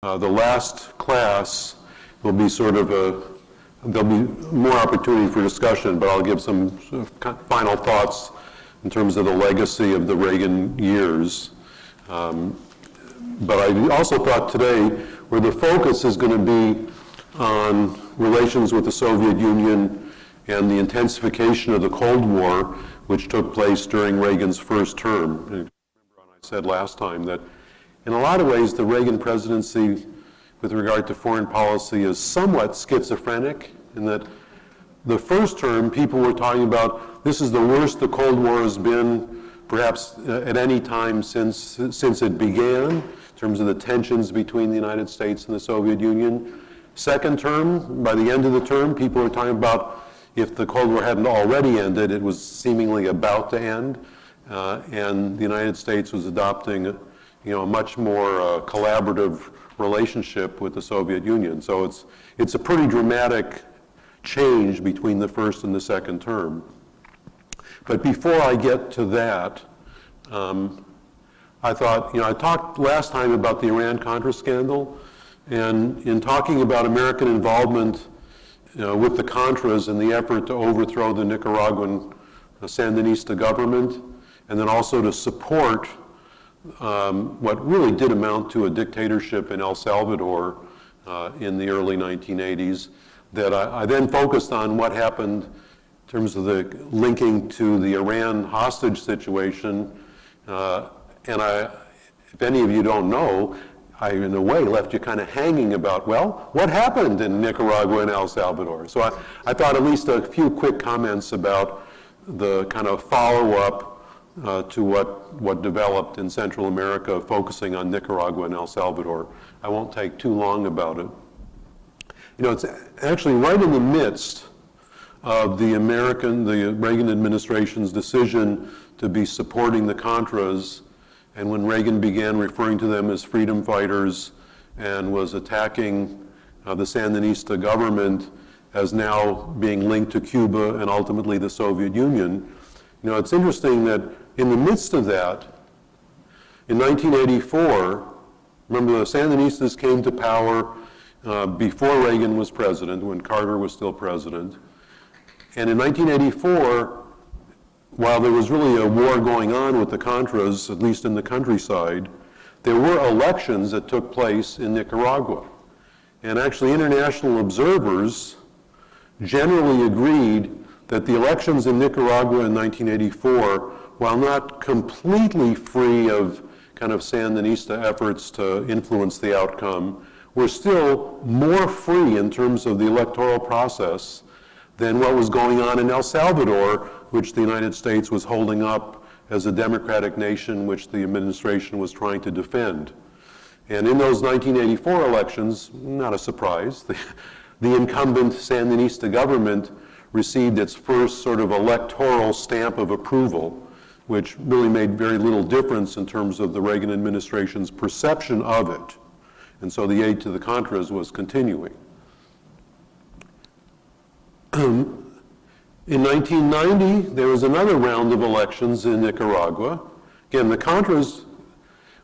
The last class will be sort of there'll be more opportunity for discussion, but I'll give some sort of final thoughts in terms of the legacy of the Reagan years. But I also thought today where the focus is going to be on relations with the Soviet Union and the intensification of the Cold War, which took place during Reagan's first term. And remember, I said last time that in a lot of ways the Reagan presidency with regard to foreign policy is somewhat schizophrenic in that the first term people were talking about this is the worst the Cold War has been perhaps at any time since it began in terms of the tensions between the United States and the Soviet Union. Second term, by the end of the term, people were talking about if the Cold War hadn't already ended, it was seemingly about to end, and the United States was adopting a much more collaborative relationship with the Soviet Union. So it's a pretty dramatic change between the first and the second term. But before I get to that, I thought, I talked last time about the Iran-Contra scandal, and in talking about American involvement with the Contras in the effort to overthrow the Nicaraguan Sandinista government, and then also to support what really did amount to a dictatorship in El Salvador in the early 1980s, that I then focused on what happened in terms of the linking to the Iran hostage situation. And if any of you don't know, I, in a way, left you kind of hanging about, well, what happened in Nicaragua and El Salvador? So I thought at least a few quick comments about the kind of follow-up to what developed in Central America, focusing on Nicaragua and El Salvador. I won't take too long about it. It's actually right in the midst of the Reagan administration's decision to be supporting the Contras, and when Reagan began referring to them as freedom fighters and was attacking the Sandinista government as now being linked to Cuba and ultimately the Soviet Union. It's interesting that in the midst of that, in 1984, remember the Sandinistas came to power before Reagan was president, when Carter was still president. And in 1984, while there was really a war going on with the Contras, at least in the countryside, there were elections that took place in Nicaragua. And actually international observers generally agreed that the elections in Nicaragua in 1984, while not completely free of kind of Sandinista efforts to influence the outcome, were still more free in terms of the electoral process than what was going on in El Salvador, which the United States was holding up as a democratic nation which the administration was trying to defend. And in those 1984 elections, not a surprise, the incumbent Sandinista government received its first sort of electoral stamp of approval, which really made very little difference in terms of the Reagan administration's perception of it. And so the aid to the Contras was continuing. In 1990, there was another round of elections in Nicaragua. Again, the Contras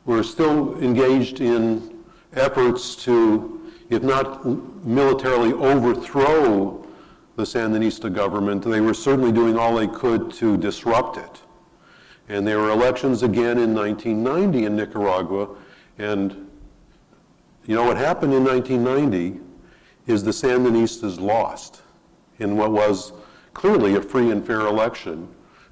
were still engaged in efforts to, if not militarily overthrow the Sandinista government, they were certainly doing all they could to disrupt it. And there were elections again in 1990 in Nicaragua, and what happened in 1990 is the Sandinistas lost in what was clearly a free and fair election.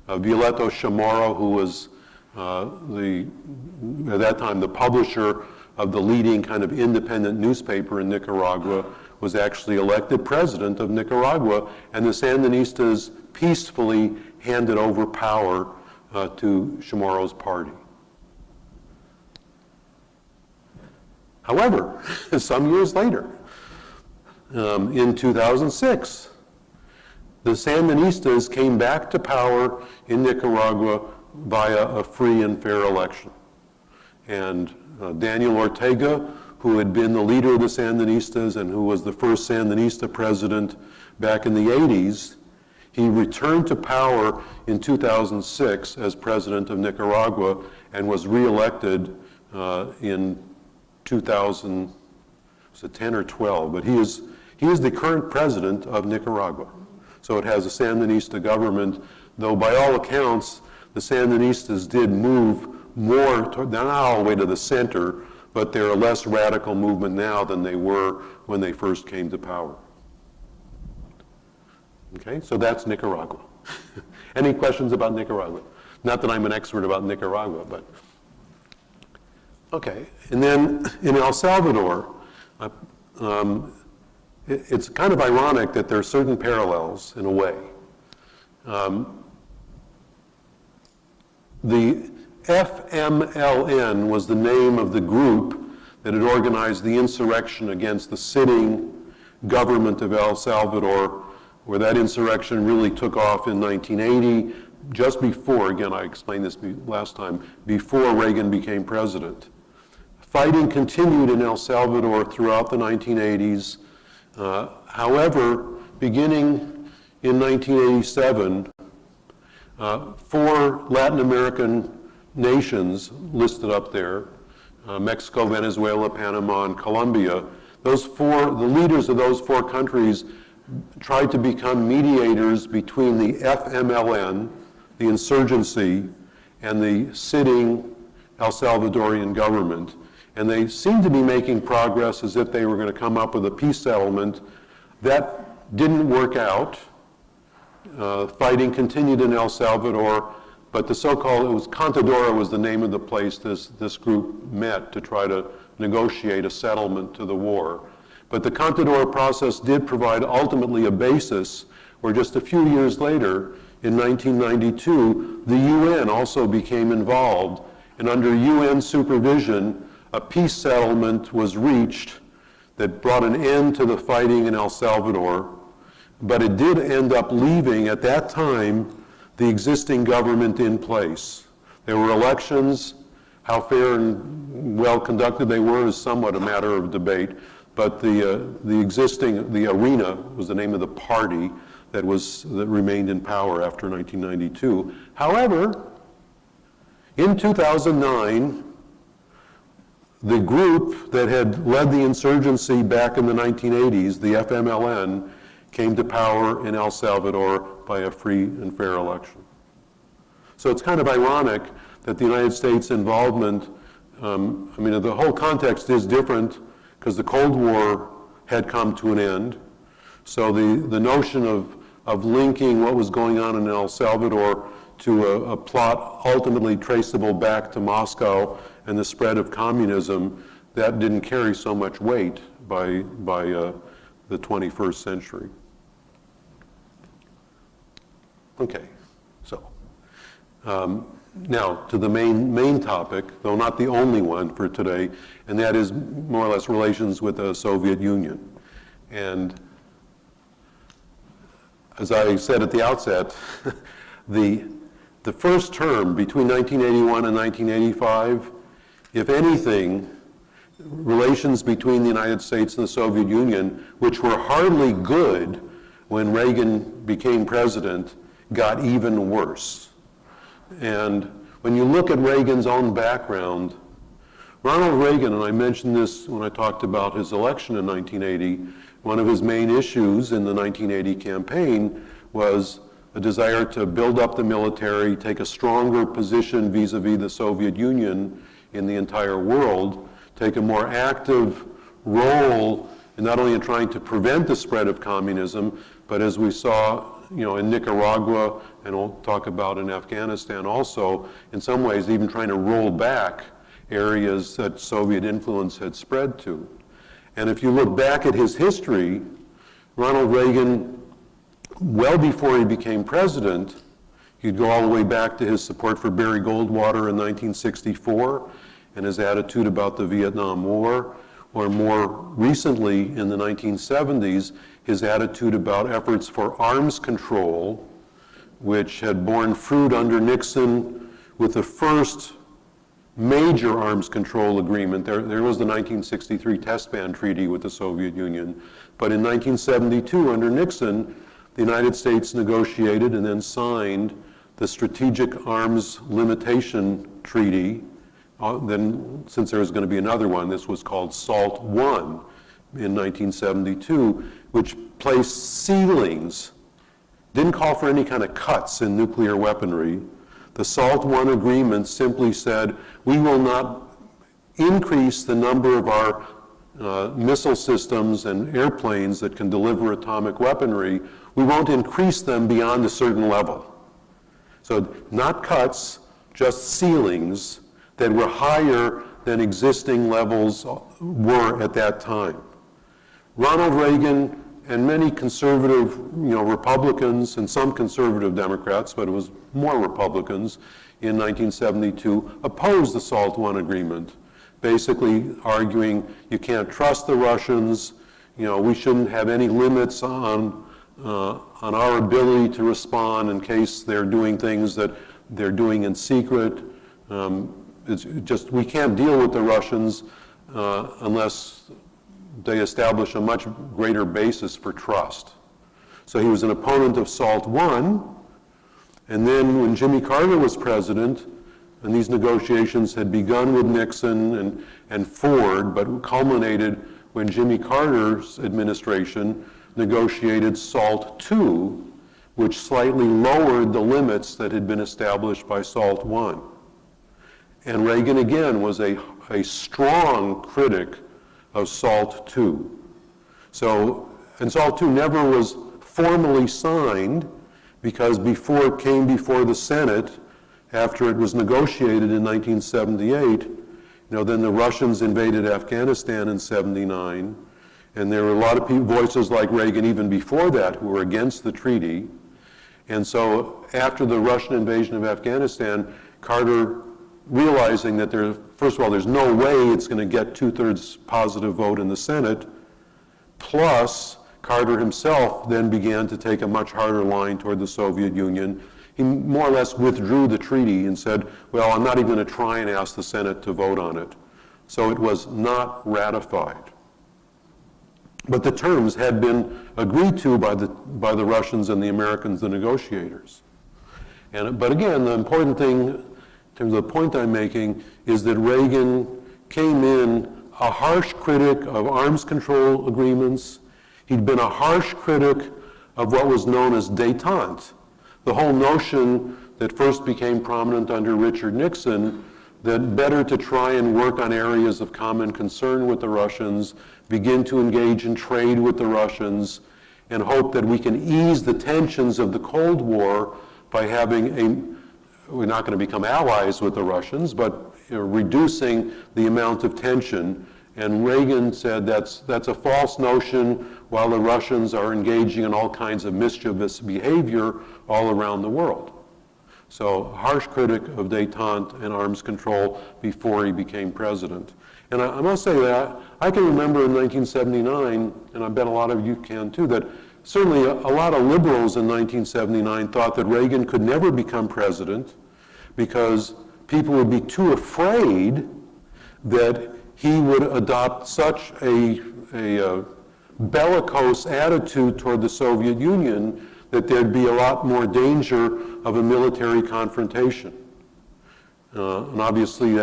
Violeto Chamorro, who was at that time the publisher of the leading kind of independent newspaper in Nicaragua, was actually elected president of Nicaragua, and the Sandinistas peacefully handed over power to Chamorro's party. However, some years later, in 2006, the Sandinistas came back to power in Nicaragua via a free and fair election. And Daniel Ortega, who had been the leader of the Sandinistas and who was the first Sandinista president back in the 80s, he returned to power in 2006 as president of Nicaragua and was reelected in 2000, was it 10 or 12, but he is the current president of Nicaragua. So it has a Sandinista government, though by all accounts, the Sandinistas did move more, they're not all the way to the center, but they're a less radical movement now than they were when they first came to power. Okay, so that's Nicaragua. Any questions about Nicaragua? Not that I'm an expert about Nicaragua, but. Okay, and then in El Salvador, it's kind of ironic that there are certain parallels in a way. The FMLN was the name of the group that had organized the insurrection against the sitting government of El Salvador, where that insurrection really took off in 1980, just before, again, I explained this last time, before Reagan became president. Fighting continued in El Salvador throughout the 1980s. However, beginning in 1987, 4 Latin American nations listed up there, Mexico, Venezuela, Panama, and Colombia, the leaders of those 4 countries tried to become mediators between the FMLN, the insurgency, and the sitting El Salvadorian government. And they seemed to be making progress as if they were going to come up with a peace settlement. That didn't work out. Fighting continued in El Salvador, but the so-called, it was Contadora was the name of the place this group met to try to negotiate a settlement to the war. But the Contadora process did provide ultimately a basis where just a few years later, in 1992, the UN also became involved, and under UN supervision, a peace settlement was reached that brought an end to the fighting in El Salvador, but it did end up leaving, at that time, the existing government in place. There were elections. How fair and well conducted they were is somewhat a matter of debate, but the arena was the name of the party that remained in power after 1992. However, in 2009, the group that had led the insurgency back in the 1980s, the FMLN, came to power in El Salvador by a free and fair election. So it's kind of ironic that the United States involvement, the whole context is different because the Cold War had come to an end. So the notion of linking what was going on in El Salvador to a plot ultimately traceable back to Moscow and the spread of communism, that didn't carry so much weight by the 21st century. Okay, so now to the main topic, though not the only one for today, and that is more or less relations with the Soviet Union. And as I said at the outset, the first term between 1981 and 1985, if anything, relations between the United States and the Soviet Union, which were hardly good when Reagan became president, got even worse. And when you look at Reagan's own background, Ronald Reagan, and I mentioned this when I talked about his election in 1980, one of his main issues in the 1980 campaign was a desire to build up the military, take a stronger position vis-a-vis the Soviet Union in the entire world, take a more active role in not only in trying to prevent the spread of communism, but as we saw, in Nicaragua, and we'll talk about in Afghanistan also, in some ways even trying to roll back areas that Soviet influence had spread to. And if you look back at his history, Ronald Reagan, well before he became president, you'd go all the way back to his support for Barry Goldwater in 1964 and his attitude about the Vietnam War, or more recently in the 1970s, his attitude about efforts for arms control, which had borne fruit under Nixon with the first major arms control agreement. There was the 1963 Test Ban Treaty with the Soviet Union, but in 1972 under Nixon, the United States negotiated and then signed the Strategic Arms Limitation Treaty. Then, since there was going to be another one, this was called SALT I, in 1972, which placed ceilings, didn't call for any kind of cuts in nuclear weaponry. The SALT I agreement simply said, we will not increase the number of our missile systems and airplanes that can deliver atomic weaponry. We won't increase them beyond a certain level. So not cuts, just ceilings that were higher than existing levels were at that time. Ronald Reagan and many conservative, Republicans and some conservative Democrats, but it was more Republicans in 1972, opposed the SALT I agreement, basically arguing you can't trust the Russians, we shouldn't have any limits on our ability to respond in case they're doing things that they're doing in secret. It's just, we can't deal with the Russians unless they establish a much greater basis for trust. So he was an opponent of SALT I, and then when Jimmy Carter was president, and these negotiations had begun with Nixon and Ford, but culminated when Jimmy Carter's administration negotiated SALT II, which slightly lowered the limits that had been established by SALT I. And Reagan, again, was a strong critic of SALT II. And SALT II never was formally signed because before it came before the Senate, after it was negotiated in 1978, then the Russians invaded Afghanistan in '79, and there were a lot of voices like Reagan even before that who were against the treaty. And so after the Russian invasion of Afghanistan, Carter, realizing that first of all, there's no way it's going to get 2/3 positive vote in the Senate, plus Carter himself then began to take a much harder line toward the Soviet Union. He more or less withdrew the treaty and said, well, I'm not even going to try and ask the Senate to vote on it. So it was not ratified. But the terms had been agreed to by the Russians and the Americans, the negotiators. But again, the important thing, in terms of the point I'm making, is that Reagan came in a harsh critic of arms control agreements. He'd been a harsh critic of what was known as détente, the whole notion that first became prominent under Richard Nixon, that better to try and work on areas of common concern with the Russians, begin to engage in trade with the Russians, and hope that we can ease the tensions of the Cold War by having we're not going to become allies with the Russians, but reducing the amount of tension. And Reagan said that's a false notion while the Russians are engaging in all kinds of mischievous behavior all around the world. So harsh critic of détente and arms control before he became president. And I must say that I can remember in 1979, and I bet a lot of you can too, that certainly a lot of liberals in 1979 thought that Reagan could never become president because people would be too afraid that he would adopt such a bellicose attitude toward the Soviet Union that there'd be a lot more danger of a military confrontation. And obviously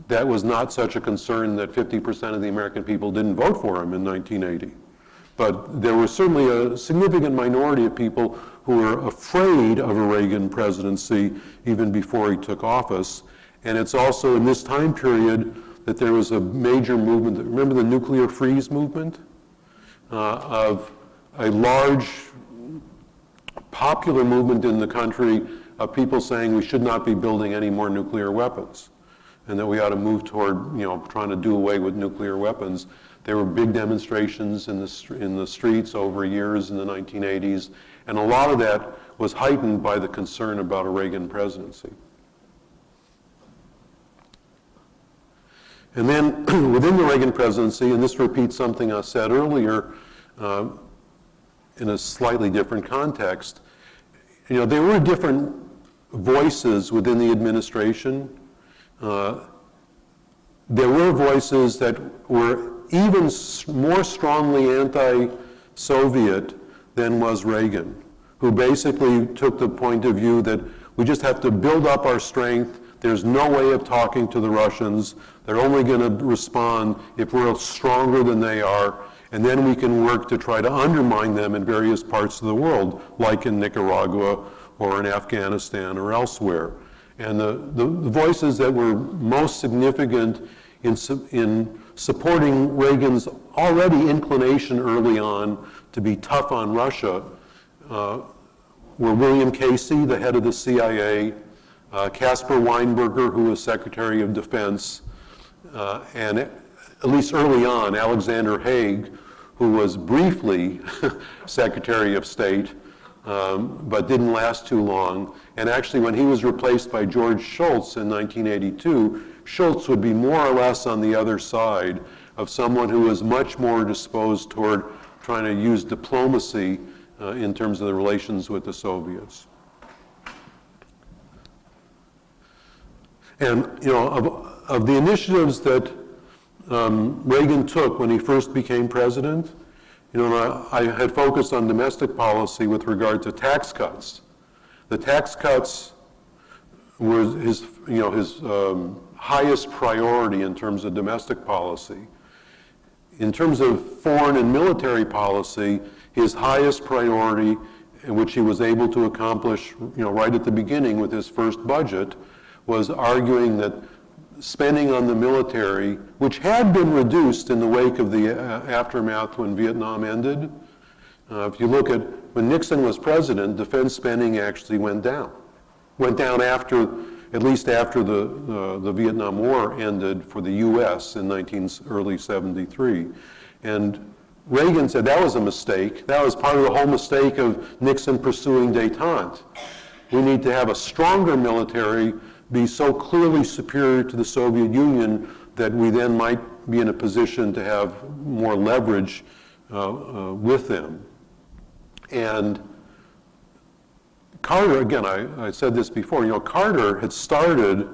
that was not such a concern that 50% of the American people didn't vote for him in 1980. But there was certainly a significant minority of people who were afraid of a Reagan presidency even before he took office. And it's also in this time period that there was a major movement. Remember the nuclear freeze movement? Of a large popular movement in the country of people saying we should not be building any more nuclear weapons and that we ought to move toward, trying to do away with nuclear weapons. There were big demonstrations in the streets over years in the 1980s, and a lot of that was heightened by the concern about a Reagan presidency. And then within the Reagan presidency, and this repeats something I said earlier in a slightly different context, there were different voices within the administration. There were voices that were even more strongly anti-Soviet than was Reagan, who basically took the point of view that we just have to build up our strength. There's no way of talking to the Russians. They're only going to respond if we're stronger than they are. and then we can work to try to undermine them in various parts of the world, like in Nicaragua or in Afghanistan or elsewhere. And the voices that were most significant in supporting Reagan's already inclination early on to be tough on Russia were William Casey, the head of the CIA, Caspar Weinberger, who was Secretary of Defense, and at least early on, Alexander Haig, who was briefly Secretary of State, but didn't last too long. And actually, when he was replaced by George Shultz in 1982, Shultz would be more or less on the other side of someone who was much more disposed toward trying to use diplomacy in terms of the relations with the Soviets. And, you know, of the initiatives that Reagan took when he first became president, you know, I had focused on domestic policy with regard to tax cuts. The tax cuts were his highest priority in terms of domestic policy. In terms of foreign and military policy, his highest priority, which he was able to accomplish, you know, right at the beginning with his first budget, was arguing that spending on the military, which had been reduced in the wake of the aftermath when Vietnam ended. If you look at when Nixon was president, defense spending actually went down. Went down after, at least after the Vietnam War ended for the U.S. in early 73. And Reagan said that was a mistake. That was part of the whole mistake of Nixon pursuing détente. We need to have a stronger military, be so clearly superior to the Soviet Union that we then might be in a position to have more leverage with them. And Carter, again, I said this before, you know, Carter had started,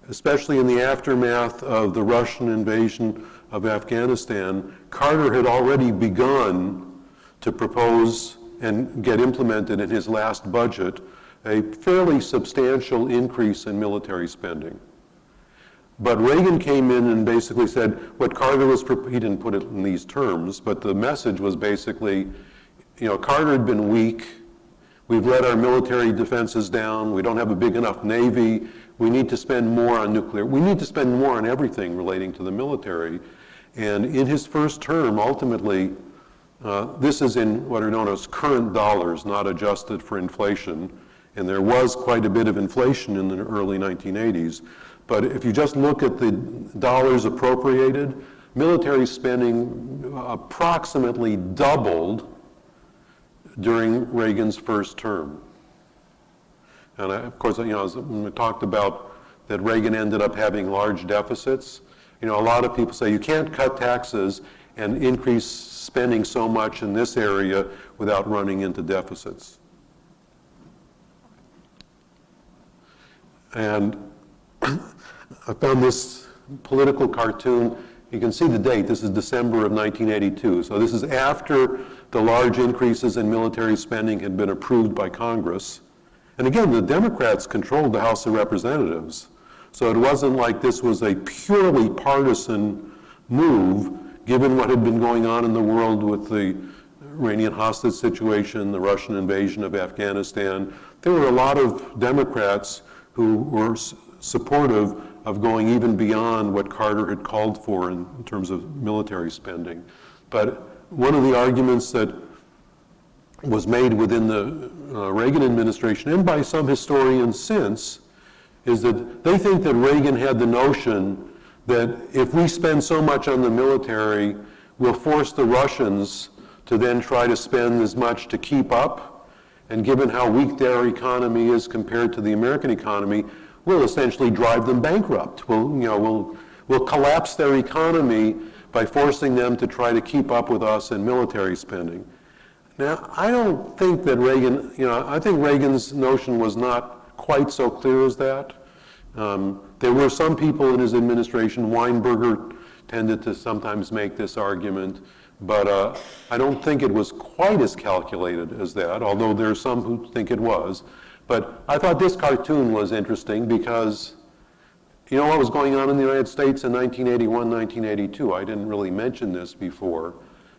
especially in the aftermath of the Russian invasion of Afghanistan, Carter had already begun to propose and get implemented in his last budget a fairly substantial increase in military spending. But Reagan came in and basically said what Carter was, he didn't put it in these terms, but the message was basically, you know, Carter had been weak. We've let our military defenses down. We don't have a big enough Navy. We need to spend more on nuclear. We need to spend more on everything relating to the military. And in his first term, ultimately, this is in what are known as current dollars, not adjusted for inflation. And there was quite a bit of inflation in the early 1980s. But if you just look at the dollars appropriated, military spending approximately doubled during Reagan's first term. And of course, you know, as we talked about that Reagan ended up having large deficits, you know, a lot of people say you can't cut taxes and increase spending so much in this area without running into deficits. And I found this political cartoon. You can see the date. This is December of 1982. So this is after the large increases in military spending had been approved by Congress. And again, the Democrats controlled the House of Representatives. So it wasn't like this was a purely partisan move, given what had been going on in the world with the Iranian hostage situation, the Russian invasion of Afghanistan. There were a lot of Democrats who were supportive of going even beyond what Carter had called for in terms of military spending. But one of the arguments that was made within the Reagan administration and by some historians since is that they think that Reagan had the notion that if we spend so much on the military, we'll force the Russians to then try to spend as much to keep up. And given how weak their economy is compared to the American economy, we'll essentially drive them bankrupt. We'll collapse their economy by forcing them to try to keep up with us in military spending. Now, I don't think that Reagan, I think Reagan's notion was not quite so clear as that. There were some people in his administration, Weinberger tended to sometimes make this argument, but I don't think it was quite as calculated as that, although there are some who think it was. But I thought this cartoon was interesting because you know what was going on in the United States in 1981, 1982? I didn't really mention this before,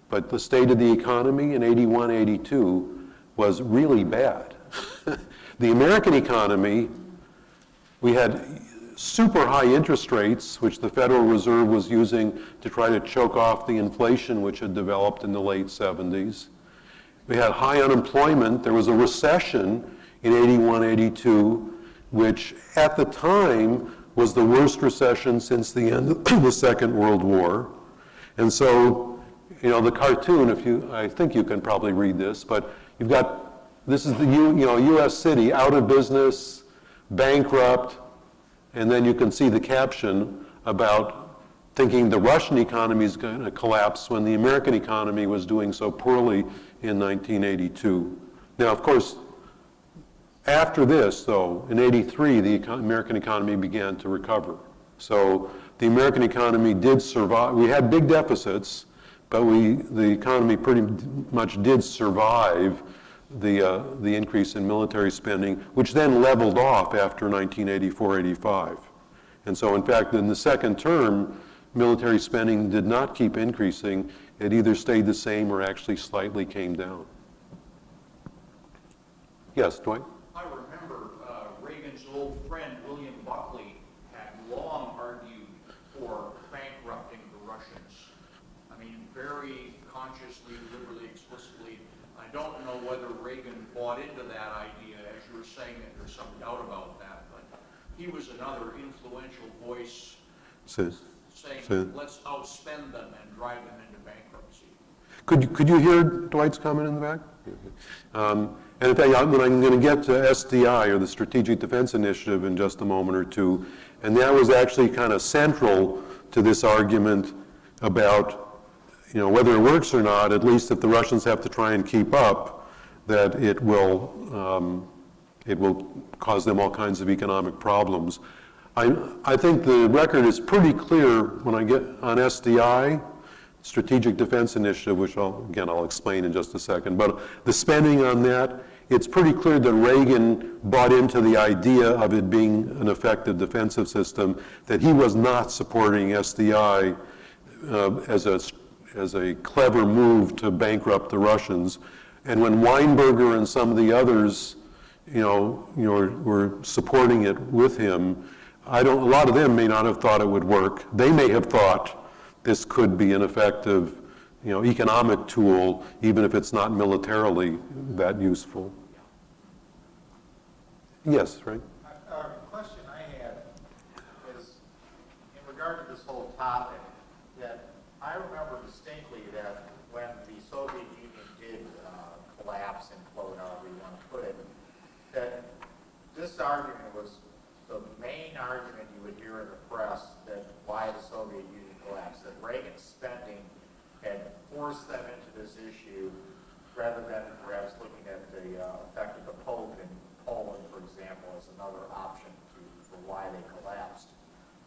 But the state of the economy in 81, 82 was really bad. The American economy, we had super high interest rates, which the Federal Reserve was using to try to choke off the inflation which had developed in the late 70s. We had high unemployment. There was a recession in 81, 82, which at the time was the worst recession since the end of the Second World War. And so, you know, the cartoon, I think you can probably read this, but you've got, this is the U.S. city, out of business, bankrupt, and then you can see the caption about thinking the Russian economy is going to collapse when the American economy was doing so poorly in 1982. Now, of course, after this, though, in 83, the American economy began to recover. So the American economy did survive. We had big deficits, but the economy pretty much did survive the increase in military spending, which then leveled off after 1984-85. And so, in fact, in the second term, military spending did not keep increasing. It either stayed the same or actually slightly came down. Yes, Dwight? I remember Reagan's old friend, William Buckley, had long argued for bankrupting the Russians. I mean, very consciously, liberally, explicitly. I don't know whether Reagan bought into that idea, as you were saying that there's some doubt about that, but he was another influential voice saying, let's outspend them and drive them into bankruptcy. Could you hear Dwight's comment in the back? And in fact, I'm going to get to SDI, or the Strategic Defense Initiative, in just a moment or two, and that was actually kind of central to this argument about, you know, whether it works or not, at least if the Russians have to try and keep up, that it will cause them all kinds of economic problems. I think the record is pretty clear when I get on SDI, Strategic Defense Initiative, which I'll explain in just a second. But the spending on that, it's pretty clear that Reagan bought into the idea of it being an effective defensive system, that he was not supporting SDI as a clever move to bankrupt the Russians. And when Weinberger and some of the others, were supporting it with him, a lot of them may not have thought it would work. They may have thought this could be an effective, economic tool, even if it's not militarily that useful. Yes, right? A question I had is in regard to this whole topic, that I remember distinctly that when the Soviet Union did collapse and implode, however you want to put it, that this argument was the main argument you would hear in the press that why the Soviet Union collapsed, that Reagan's spending had forced them into this issue rather than perhaps looking at the effect of the Pope in Poland, for example, as another option for why they collapsed.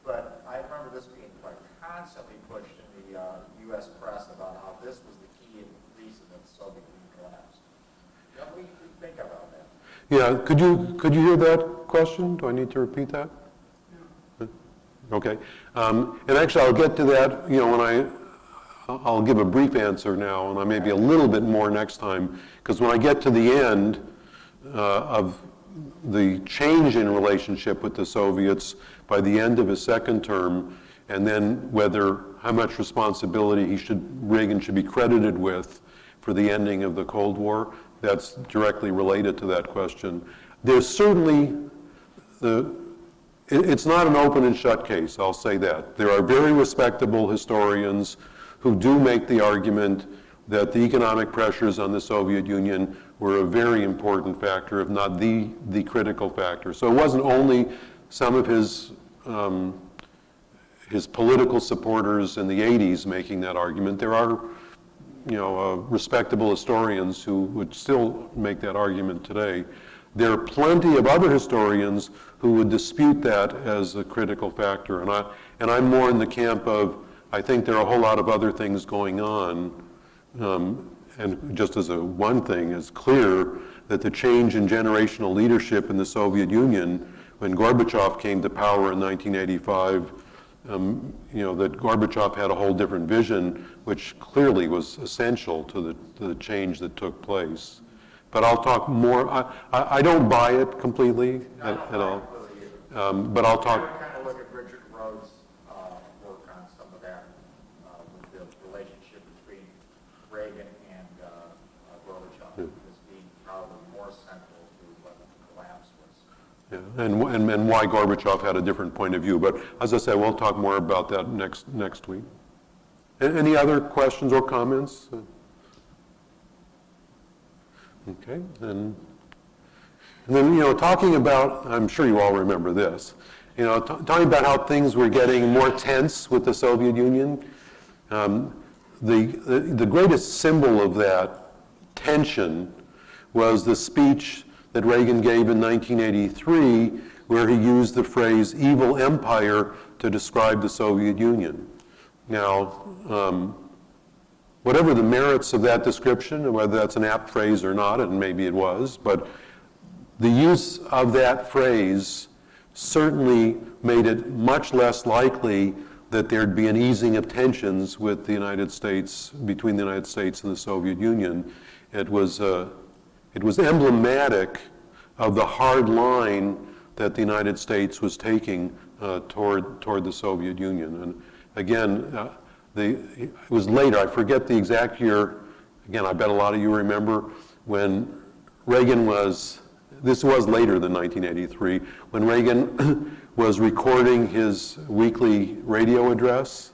But I remember this being constantly pushed in the U.S. press about how this was the key reason that the Soviet Union collapsed. What do you think about that? Yeah, could you hear that question? Do I need to repeat that? Yeah. Okay. And actually, I'll get to that, when I'll give a brief answer now, and I may be a little bit more next time, because when I get to the end of the change in relationship with the Soviets by the end of his second term, and then how much responsibility Reagan should be credited with for the ending of the Cold War, that's directly related to that question. There's certainly, it's not an open and shut case, I'll say that. There are very respectable historians who do make the argument that the economic pressures on the Soviet Union were a very important factor, if not the critical factor. So it wasn't only some of his political supporters in the 80s making that argument. There are respectable historians who would still make that argument today. There are plenty of other historians who would dispute that as a critical factor, and I'm more in the camp of, I think there are a whole lot of other things going on, and just as one thing, it's clear that the change in generational leadership in the Soviet Union, when Gorbachev came to power in 1985, that Gorbachev had a whole different vision, which clearly was essential to the change that took place. But I'll talk more. I don't buy it completely at all. But I'll talk. I would kind of look at Richard Rhodes' work on some of that, with the relationship between Reagan and Gorbachev as being probably more central to what the collapse was. Yeah, and why Gorbachev had a different point of view. But as I said, we'll talk more about that next week. Any other questions or comments? Okay, and then, talking about, I'm sure you all remember this, talking about how things were getting more tense with the Soviet Union. The greatest symbol of that tension was the speech that Reagan gave in 1983, where he used the phrase evil empire to describe the Soviet Union. Now, whatever the merits of that description, and whether that's an apt phrase or not, and maybe it was, but the use of that phrase certainly made it much less likely that there'd be an easing of tensions with the United States, between the United States and the Soviet Union. It was emblematic of the hard line that the United States was taking toward the Soviet Union. And again, it was later, I forget the exact year, again, I bet a lot of you remember, when Reagan this was later than 1983, when Reagan was recording his weekly radio address.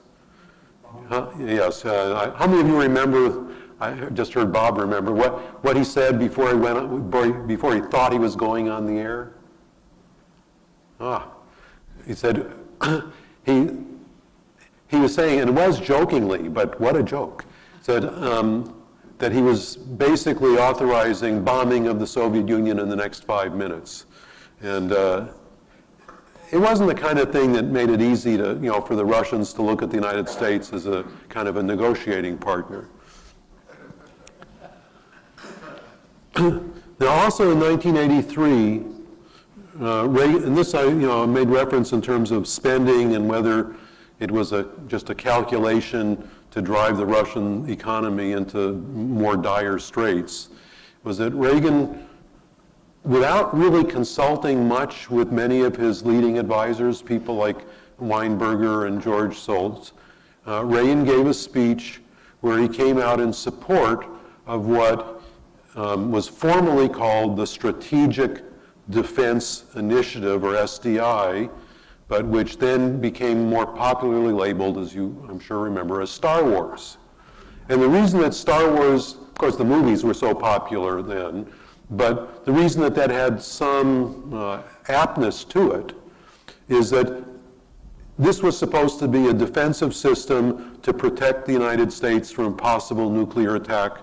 Yes, how many of you remember, I just heard Bob remember, what he said before he thought he was going on the air? He said, he was saying, and it was jokingly, but what a joke, said that he was basically authorizing bombing of the Soviet Union in the next 5 minutes. And it wasn't the kind of thing that made it easy to, for the Russians to look at the United States as a kind of a negotiating partner. Now also in 1983, Reagan, and this I made reference in terms of spending and whether it was just a calculation to drive the Russian economy into more dire straits, was that Reagan, without really consulting much with many of his leading advisors, people like Weinberger and George Shultz, Reagan gave a speech where he came out in support of what was formerly called the Strategic Defense Initiative, or SDI, but which then became more popularly labeled, as you, I'm sure, remember, as Star Wars. And the reason that Star Wars, of course the movies were so popular then, but the reason that that had some aptness to it is that this was supposed to be a defensive system to protect the United States from possible nuclear attack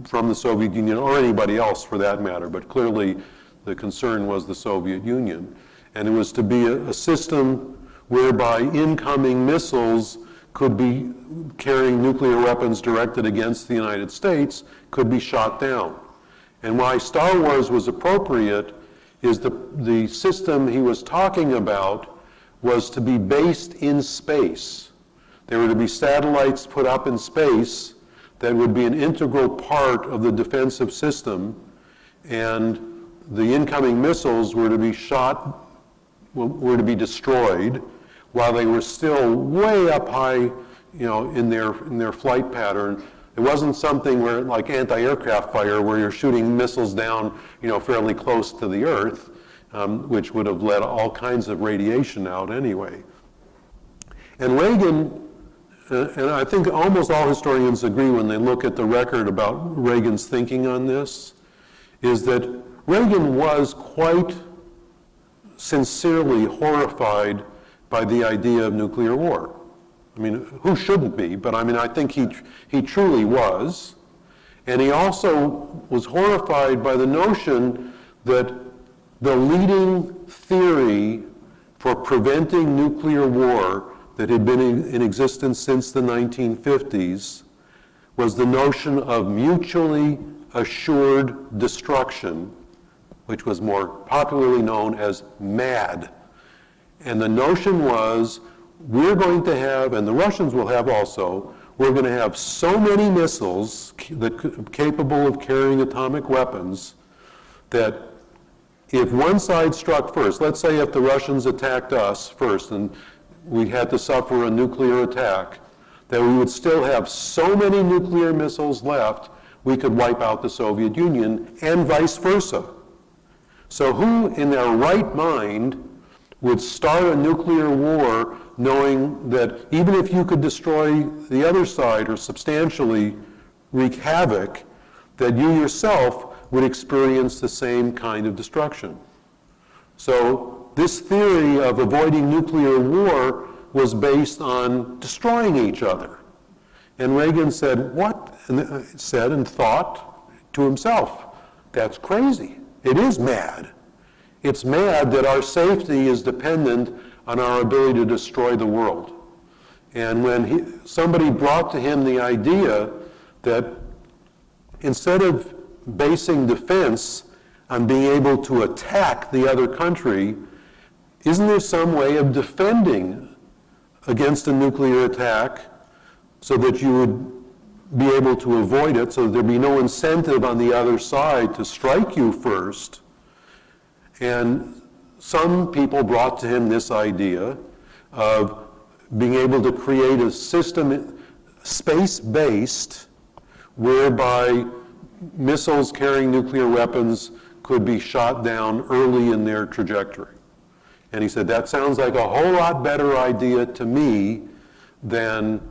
from the Soviet Union, or anybody else for that matter, but clearly the concern was the Soviet Union. And it was to be a system whereby incoming missiles could be carrying nuclear weapons directed against the United States could be shot down. And why Star Wars was appropriate is the system he was talking about was to be based in space. There were to be satellites put up in space that would be an integral part of the defensive system, and the incoming missiles were to be were to be destroyed while they were still way up high, in their flight pattern. It wasn't something where, like anti-aircraft fire, where you're shooting missiles down, fairly close to the Earth, which would have let all kinds of radiation out anyway. And Reagan, and I think almost all historians agree when they look at the record about Reagan's thinking on this, is that Reagan was quite sincerely horrified by the idea of nuclear war. I mean, who shouldn't be? But I mean, I think he truly was. And he also was horrified by the notion that the leading theory for preventing nuclear war that had been in existence since the 1950s was the notion of mutually assured destruction, which was more popularly known as MAD. And the notion was, we're going to have, and the Russians will have also, we're going to have so many missiles capable of carrying atomic weapons that if one side struck first, let's say if the Russians attacked us first and we had to suffer a nuclear attack, that we would still have so many nuclear missiles left, we could wipe out the Soviet Union, and vice versa. So who in their right mind would start a nuclear war knowing that even if you could destroy the other side or substantially wreak havoc, that you yourself would experience the same kind of destruction? So this theory of avoiding nuclear war was based on destroying each other. And Reagan said, what? And said and thought to himself, that's crazy. It is mad. It's mad that our safety is dependent on our ability to destroy the world. And when somebody brought to him the idea that instead of basing defense on being able to attack the other country, isn't there some way of defending against a nuclear attack so that you would be able to avoid it, so that there'd be no incentive on the other side to strike you first? And some people brought to him this idea of being able to create a system, space-based, whereby missiles carrying nuclear weapons could be shot down early in their trajectory. And he said, that sounds like a whole lot better idea to me than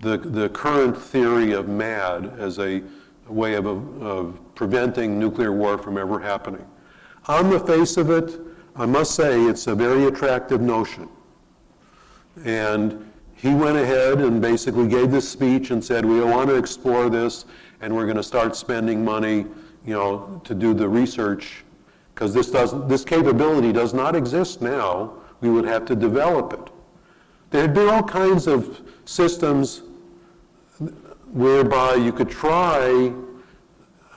the current theory of MAD as a way of preventing nuclear war from ever happening. On the face of it, I must say it's a very attractive notion. And he went ahead and basically gave this speech and said, we want to explore this, and we're going to start spending money, to do the research, because this capability does not exist now. We would have to develop it. There had been all kinds of systems whereby you could try,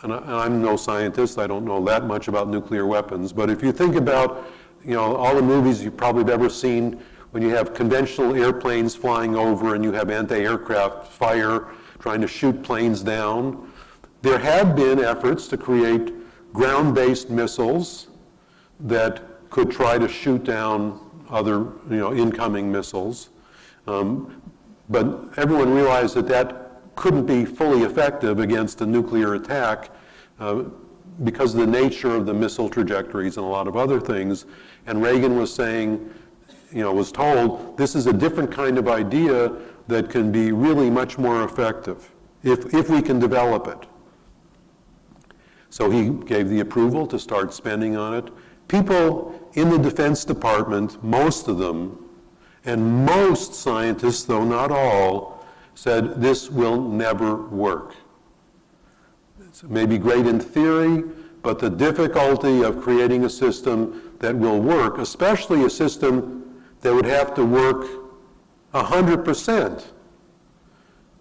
and I'm no scientist, I don't know that much about nuclear weapons, but if you think about, all the movies you've probably ever seen when you have conventional airplanes flying over and you have anti-aircraft fire trying to shoot planes down, there have been efforts to create ground-based missiles that could try to shoot down other, incoming missiles. But everyone realized that couldn't be fully effective against a nuclear attack because of the nature of the missile trajectories and a lot of other things. And Reagan was saying, was told, this is a different kind of idea that can be really much more effective if we can develop it. So he gave the approval to start spending on it. People in the Defense Department, most of them, and most scientists, though not all, said this will never work. It may be great in theory, but the difficulty of creating a system that will work, especially a system that would have to work 100%.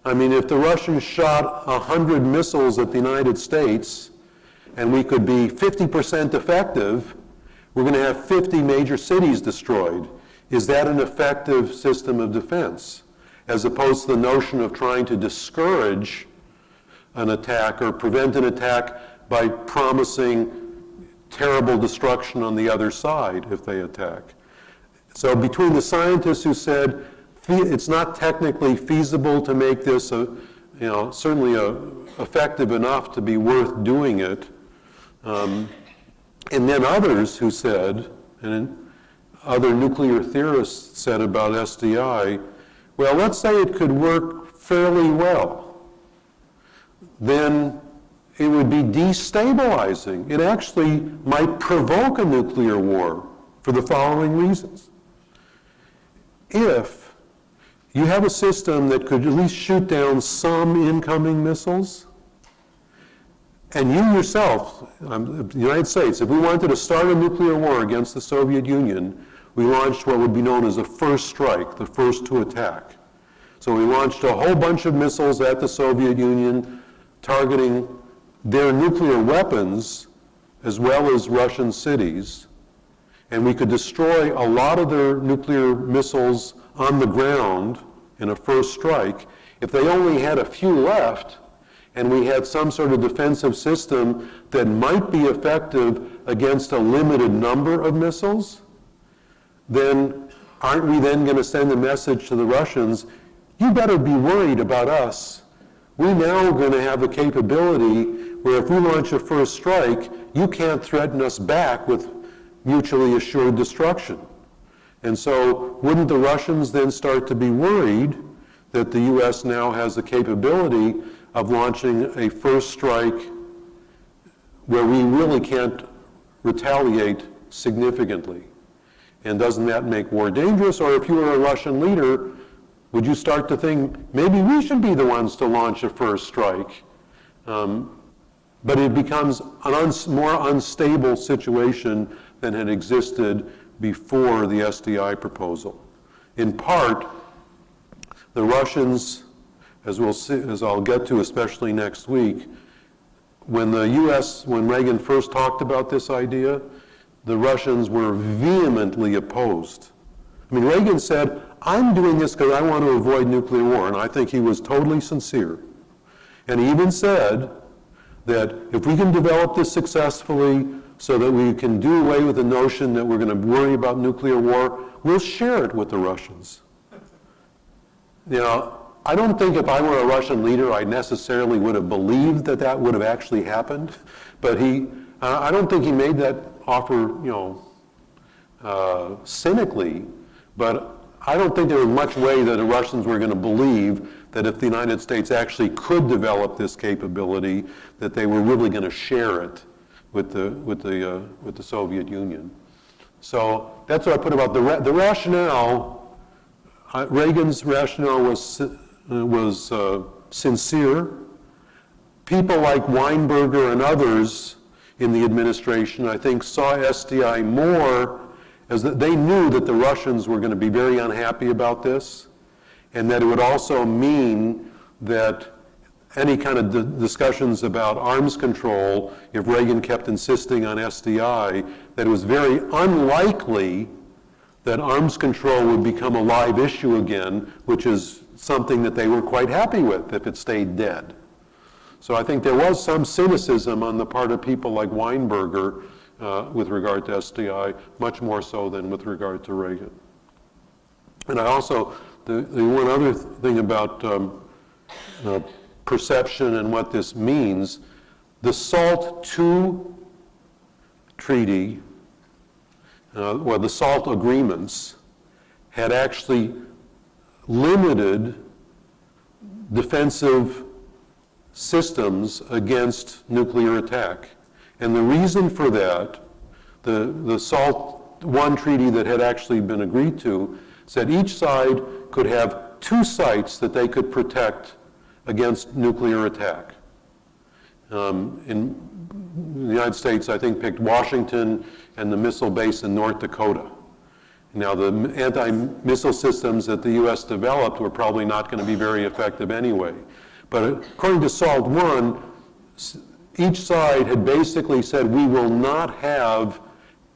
I mean, if the Russians shot 100 missiles at the United States and we could be 50% effective, we're going to have 50 major cities destroyed. Is that an effective system of defense? As opposed to the notion of trying to discourage an attack or prevent an attack by promising terrible destruction on the other side if they attack. So between the scientists who said it's not technically feasible to make this certainly effective enough to be worth doing it, and then others who said, and other nuclear theorists said about SDI, well, let's say it could work fairly well, then it would be destabilizing. It actually might provoke a nuclear war for the following reasons. If you have a system that could at least shoot down some incoming missiles, and you yourself, the United States, if we wanted to start a nuclear war against the Soviet Union, we launched what would be known as a first strike, the first to attack. So we launched a whole bunch of missiles at the Soviet Union targeting their nuclear weapons as well as Russian cities. and we could destroy a lot of their nuclear missiles on the ground in a first strike. If they only had a few left, and we had some sort of defensive system that might be effective against a limited number of missiles, then aren't we then going to send a message to the Russians, you better be worried about us. We now are going to have the capability where if we launch a first strike, you can't threaten us back with mutually assured destruction. And so wouldn't the Russians then start to be worried that the U.S. now has the capability of launching a first strike where we really can't retaliate significantly? And doesn't that make war dangerous? Or if you were a Russian leader, would you start to think, maybe we should be the ones to launch a first strike? But it becomes a more unstable situation than had existed before the SDI proposal. In part, the Russians, as we'll see, as I'll get to especially next week, when Reagan first talked about this idea, the Russians were vehemently opposed. I mean, Reagan said, I'm doing this because I want to avoid nuclear war, and I think he was totally sincere. And he even said that if we can develop this successfully so that we can do away with the notion that we're going to worry about nuclear war, we'll share it with the Russians. You know, I don't think if I were a Russian leader, I necessarily would have believed that that would have actually happened. But I don't think he made that offer, cynically. But I don't think there was much way that the Russians were going to believe that if the United States actually could develop this capability, that they were really going to share it with the Soviet Union. So that's what I put about the rationale. Reagan's rationale was sincere. People like Weinberger and others in the administration, I think, saw SDI more as that they knew that the Russians were going to be very unhappy about this, and that it would also mean that any kind of discussions about arms control, if Reagan kept insisting on SDI, that it was very unlikely that arms control would become a live issue again, which is something that they were quite happy with if it stayed dead. So I think there was some cynicism on the part of people like Weinberger with regard to SDI, much more so than with regard to Reagan. And I also, the one other thing about perception and what this means, the SALT II treaty, or the SALT agreements, had actually limited defensive systems against nuclear attack. And the reason for that, the SALT I treaty that had actually been agreed to, said each side could have 2 sites that they could protect against nuclear attack. In the United States, I think, picked Washington and the missile base in North Dakota. Now, the anti-missile systems that the U.S. developed were probably not going to be very effective anyway. But according to SALT I, each side had basically said, we will not have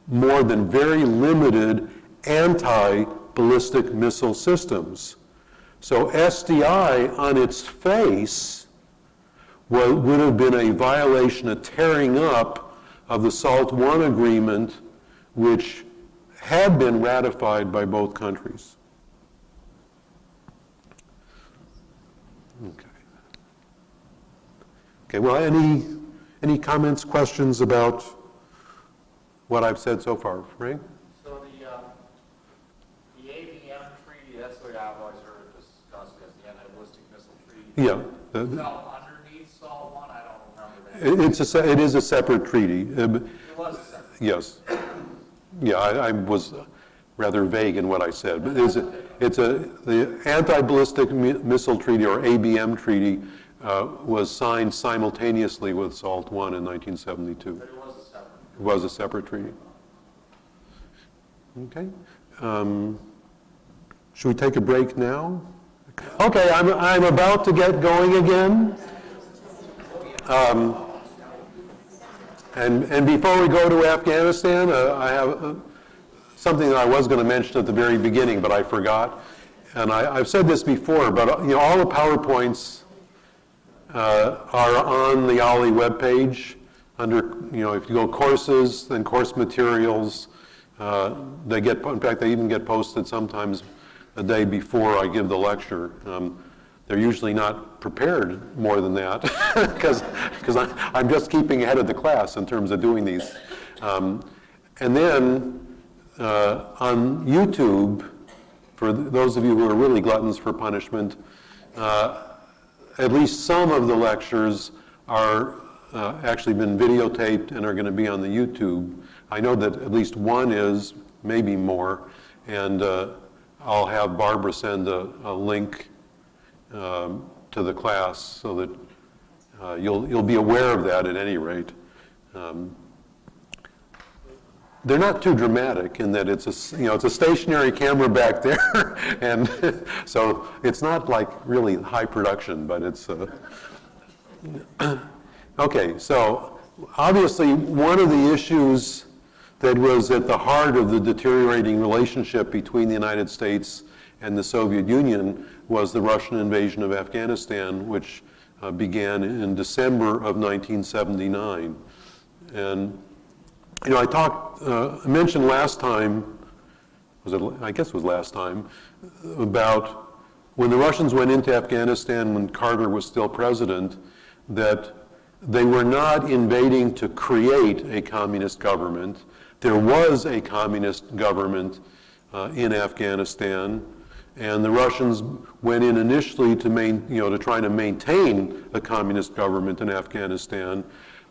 more than very limited anti-ballistic missile systems. So SDI, on its face, would have been a violation, a tearing up of the SALT I agreement, which had been ratified by both countries. Okay. Okay, well, any comments, questions about what I've said so far? Frank? So the ABM treaty, that's the way I've always heard it discussed as the anti-ballistic missile treaty. Yeah. Fell underneath SALT I don't remember that. It is a separate treaty. It was a separate. Yes. Yeah, I was rather vague in what I said, but the anti-ballistic missile treaty, or ABM treaty, was signed simultaneously with SALT I in 1972. But it was a separate. It was a separate treaty. Okay. Should we take a break now? Okay, I'm about to get going again. And before we go to Afghanistan, I have something that I was going to mention at the very beginning, but I forgot. And I've said this before, but all the PowerPoints are on the OLLI webpage under, if you go courses, then course materials. They get, in fact, they even get posted sometimes a day before I give the lecture. They're usually not prepared more than that because I'm just keeping ahead of the class in terms of doing these. And then on YouTube, for those of you who are really gluttons for punishment, at least some of the lectures are actually been videotaped and are going to be on the YouTube. I know that at least one is, maybe more, and I'll have Barbara send a link to the class so that you'll be aware of that at any rate. They're not too dramatic in that it's a stationary camera back there, and so it's not like really high production, but it's okay. So obviously, one of the issues that was at the heart of the deteriorating relationship between the United States and the Soviet Union was the Russian invasion of Afghanistan, which began in December of 1979, and. I mentioned last time, I guess it was last time, about when the Russians went into Afghanistan when Carter was still president, that they were not invading to create a communist government. There was a communist government in Afghanistan, and the Russians went in initially to try to maintain a communist government in Afghanistan.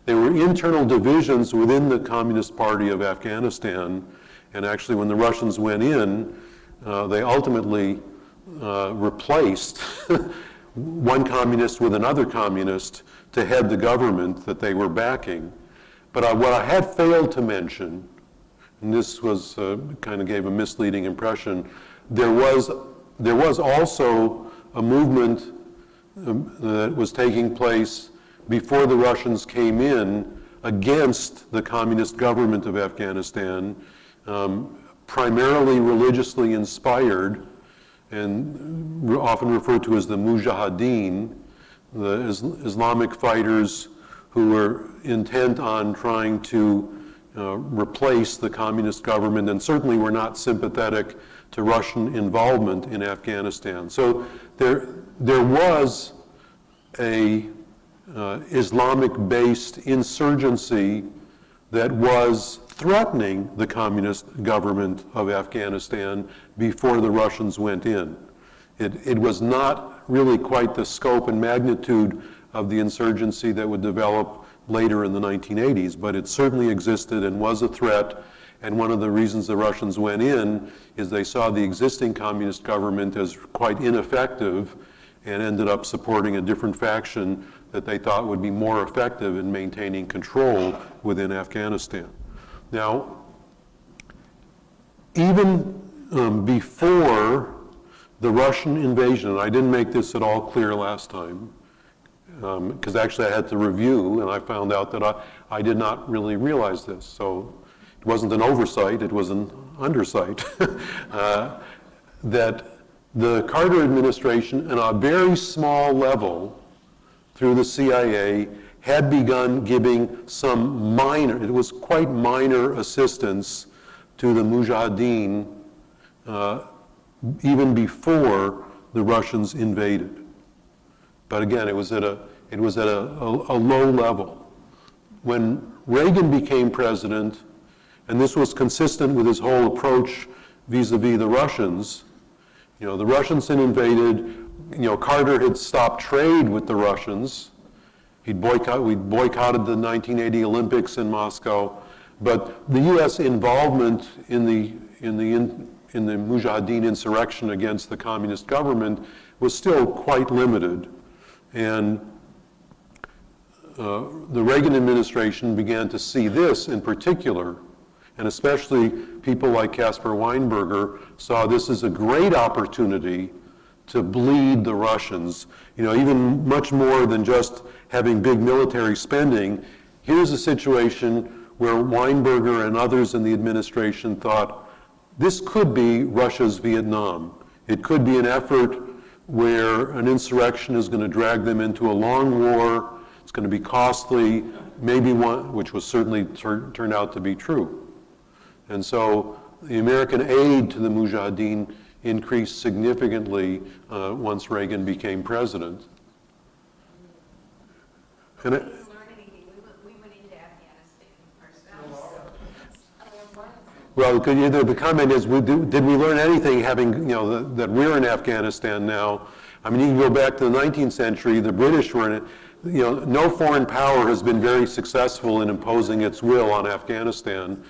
There were internal divisions within the Communist Party of Afghanistan, and actually when the Russians went in, they ultimately replaced one communist with another communist to head the government that they were backing. But what I had failed to mention, and this was kind of gave a misleading impression, there was also a movement that was taking place before the Russians came in against the communist government of Afghanistan, primarily religiously inspired and often referred to as the Mujahideen, the Islamic fighters who were intent on trying to replace the communist government and certainly were not sympathetic to Russian involvement in Afghanistan. So there was a Islamic-based insurgency that was threatening the communist government of Afghanistan before the Russians went in. It was not really quite the scope and magnitude of the insurgency that would develop later in the 1980s, but it certainly existed and was a threat. And one of the reasons the Russians went in is they saw the existing communist government as quite ineffective and ended up supporting a different faction that they thought would be more effective in maintaining control within Afghanistan. Now, even before the Russian invasion, and I didn't make this at all clear last time, because actually I had to review, and I found out that I did not really realize this. So it wasn't an oversight, it was an undersight, that the Carter administration, on a very small level, through the CIA, had begun giving some minor, it was quite minor assistance to the Mujahideen even before the Russians invaded. But again, it was at a low level. When Reagan became president, and this was consistent with his whole approach vis-a-vis the Russians, the Russians had invaded. Carter had stopped trade with the Russians. We boycotted the 1980 Olympics in Moscow, but the U.S. involvement in the Mujahideen insurrection against the communist government was still quite limited, and the Reagan administration began to see this in particular, and especially people like Caspar Weinberger saw this as a great opportunity to bleed the Russians, even much more than just having big military spending. Here's a situation where Weinberger and others in the administration thought, this could be Russia's Vietnam. It could be an effort where an insurrection is going to drag them into a long war. It's going to be costly, maybe one, which was certainly turned out to be true. And so the American aid to the Mujahideen increased significantly once Reagan became president. And it, we went into Afghanistan ourselves. well, the comment is, did we learn anything having, that we're in Afghanistan now? I mean, you can go back to the 19th century, the British were in it. No foreign power has been very successful in imposing its will on Afghanistan,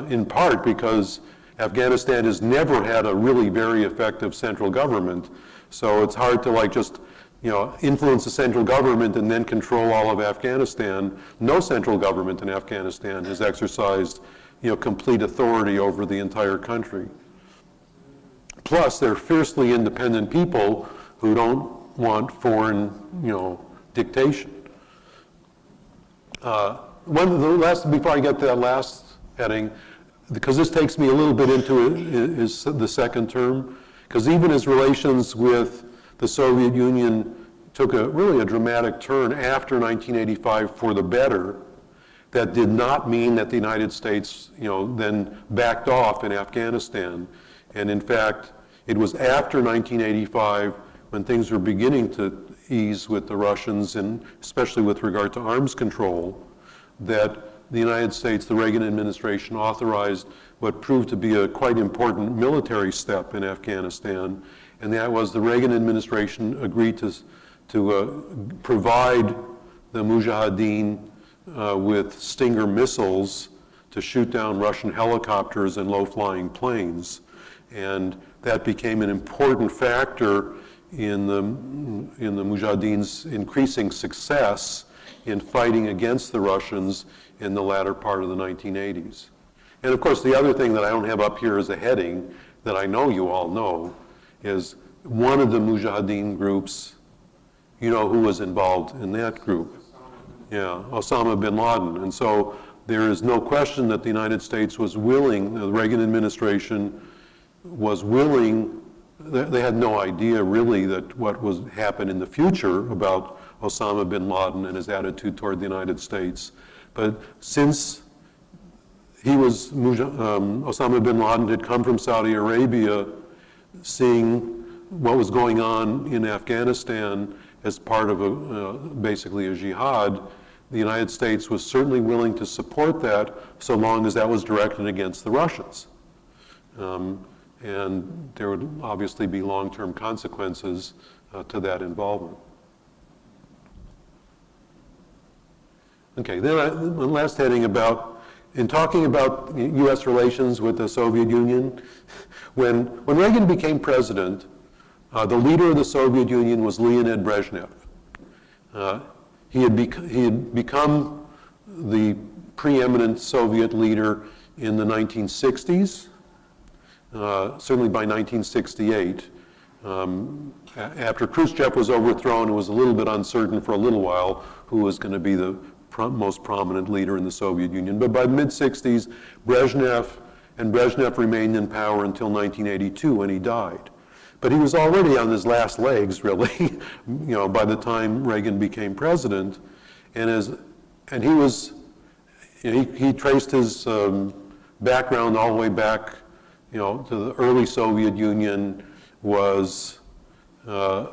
in part because Afghanistan has never had a really very effective central government. So it's hard to just influence the central government and then control all of Afghanistan. No central government in Afghanistan has exercised, complete authority over the entire country. Plus, they're fiercely independent people who don't want foreign, dictation. Before I get to that last heading, because this takes me a little bit into it, is the second term, because even as relations with the Soviet Union took really a dramatic turn after 1985 for the better, that did not mean that the United States, then backed off in Afghanistan. And in fact, it was after 1985 when things were beginning to ease with the Russians, and especially with regard to arms control, that the United States, the Reagan administration, authorized what proved to be a quite important military step in Afghanistan, and that was the Reagan administration agreed to provide the Mujahideen with Stinger missiles to shoot down Russian helicopters and low-flying planes. And that became an important factor in the Mujahideen's increasing success in fighting against the Russians in the latter part of the 1980s. And of course, the other thing that I don't have up here as a heading that I know you all know is one of the Mujahideen groups, who was involved in that group? Yeah, Osama bin Laden. And so there is no question that the United States was willing, the Reagan administration was willing. They had no idea really that what would happen in the future about Osama bin Laden and his attitude toward the United States. But since Osama bin Laden had come from Saudi Arabia, seeing what was going on in Afghanistan as part of basically a jihad, the United States was certainly willing to support that so long as that was directed against the Russians. And there would obviously be long-term consequences to that involvement. Okay, then one last heading in talking about U.S. relations with the Soviet Union, when Reagan became president, the leader of the Soviet Union was Leonid Brezhnev. He had become the preeminent Soviet leader in the 1960s. Certainly by 1968. After Khrushchev was overthrown, it was a little bit uncertain for a little while who was going to be the most prominent leader in the Soviet Union. But by the mid-60s, Brezhnev remained in power until 1982 when he died. But he was already on his last legs, really, by the time Reagan became president. And he traced his background all the way back to the early Soviet Union, was kind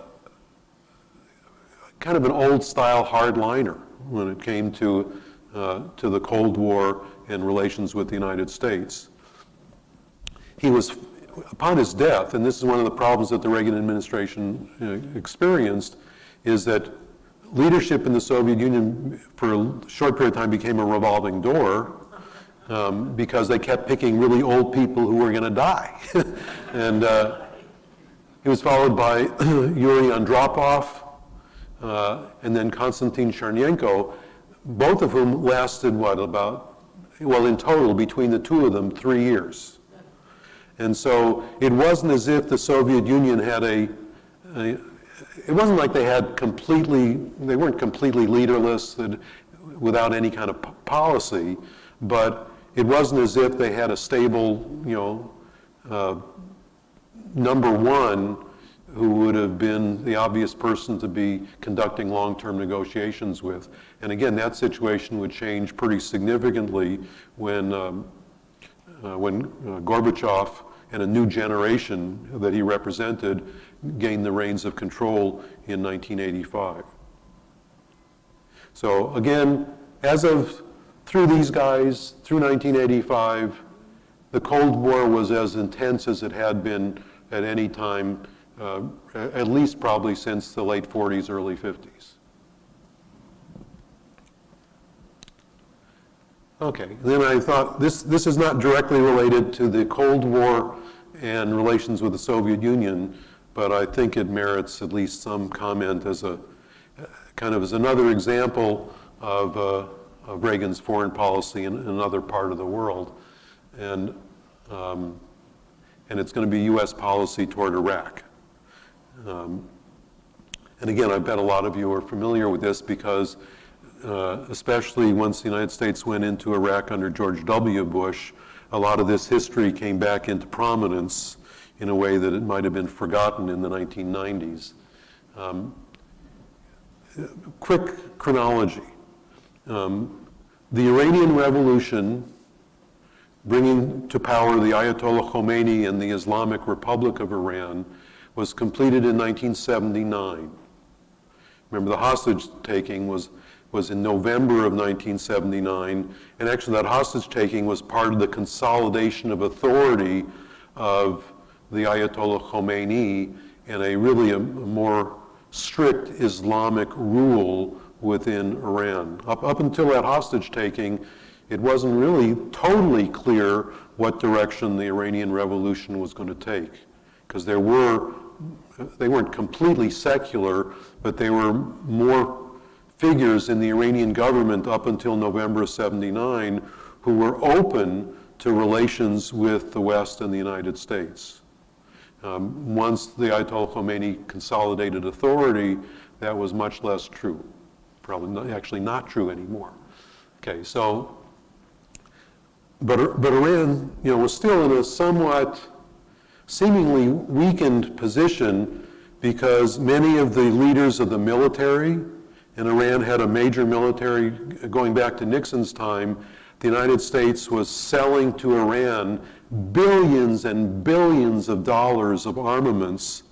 of an old-style hardliner when it came to the Cold War and relations with the United States. He was, upon his death, and this is one of the problems that the Reagan administration experienced, is that leadership in the Soviet Union for a short period of time became a revolving door. Because they kept picking really old people who were going to die. And he was followed by Yuri Andropov and then Konstantin Chernenko, both of whom lasted, in total, between the two of them, 3 years. And so it wasn't as if the Soviet Union had it wasn't like they weren't completely leaderless without any kind of policy, but it wasn't as if they had a stable, number one, who would have been the obvious person to be conducting long-term negotiations with. And again, that situation would change pretty significantly when Gorbachev and a new generation that he represented gained the reins of control in 1985. So again, through these guys, through 1985, the Cold War was as intense as it had been at any time, at least probably since the late 40s, early 50s. Okay, then I thought this is not directly related to the Cold War and relations with the Soviet Union, but I think it merits at least some comment as a kind of as another example of Reagan's foreign policy in another part of the world, and it's going to be U.S. policy toward Iraq. And again, I bet a lot of you are familiar with this because especially once the United States went into Iraq under George W. Bush, a lot of this history came back into prominence in a way that it might have been forgotten in the 1990s. Quick chronology. The Iranian Revolution, bringing to power the Ayatollah Khomeini and the Islamic Republic of Iran, was completed in 1979. Remember, the hostage taking was in November of 1979, and actually that hostage taking was part of the consolidation of authority of the Ayatollah Khomeini and a more strict Islamic rule within Iran. Up until that hostage taking, it wasn't really totally clear what direction the Iranian Revolution was going to take, because they weren't completely secular, but they were more figures in the Iranian government up until November of '79 who were open to relations with the West and the United States. Once the Ayatollah Khomeini consolidated authority, that was much less true. Probably actually not true anymore. Okay, so, but Iran, was still in a somewhat seemingly weakened position because many of the leaders of the military, and Iran had a major military going back to Nixon's time. The United States was selling to Iran billions and billions of dollars of armaments.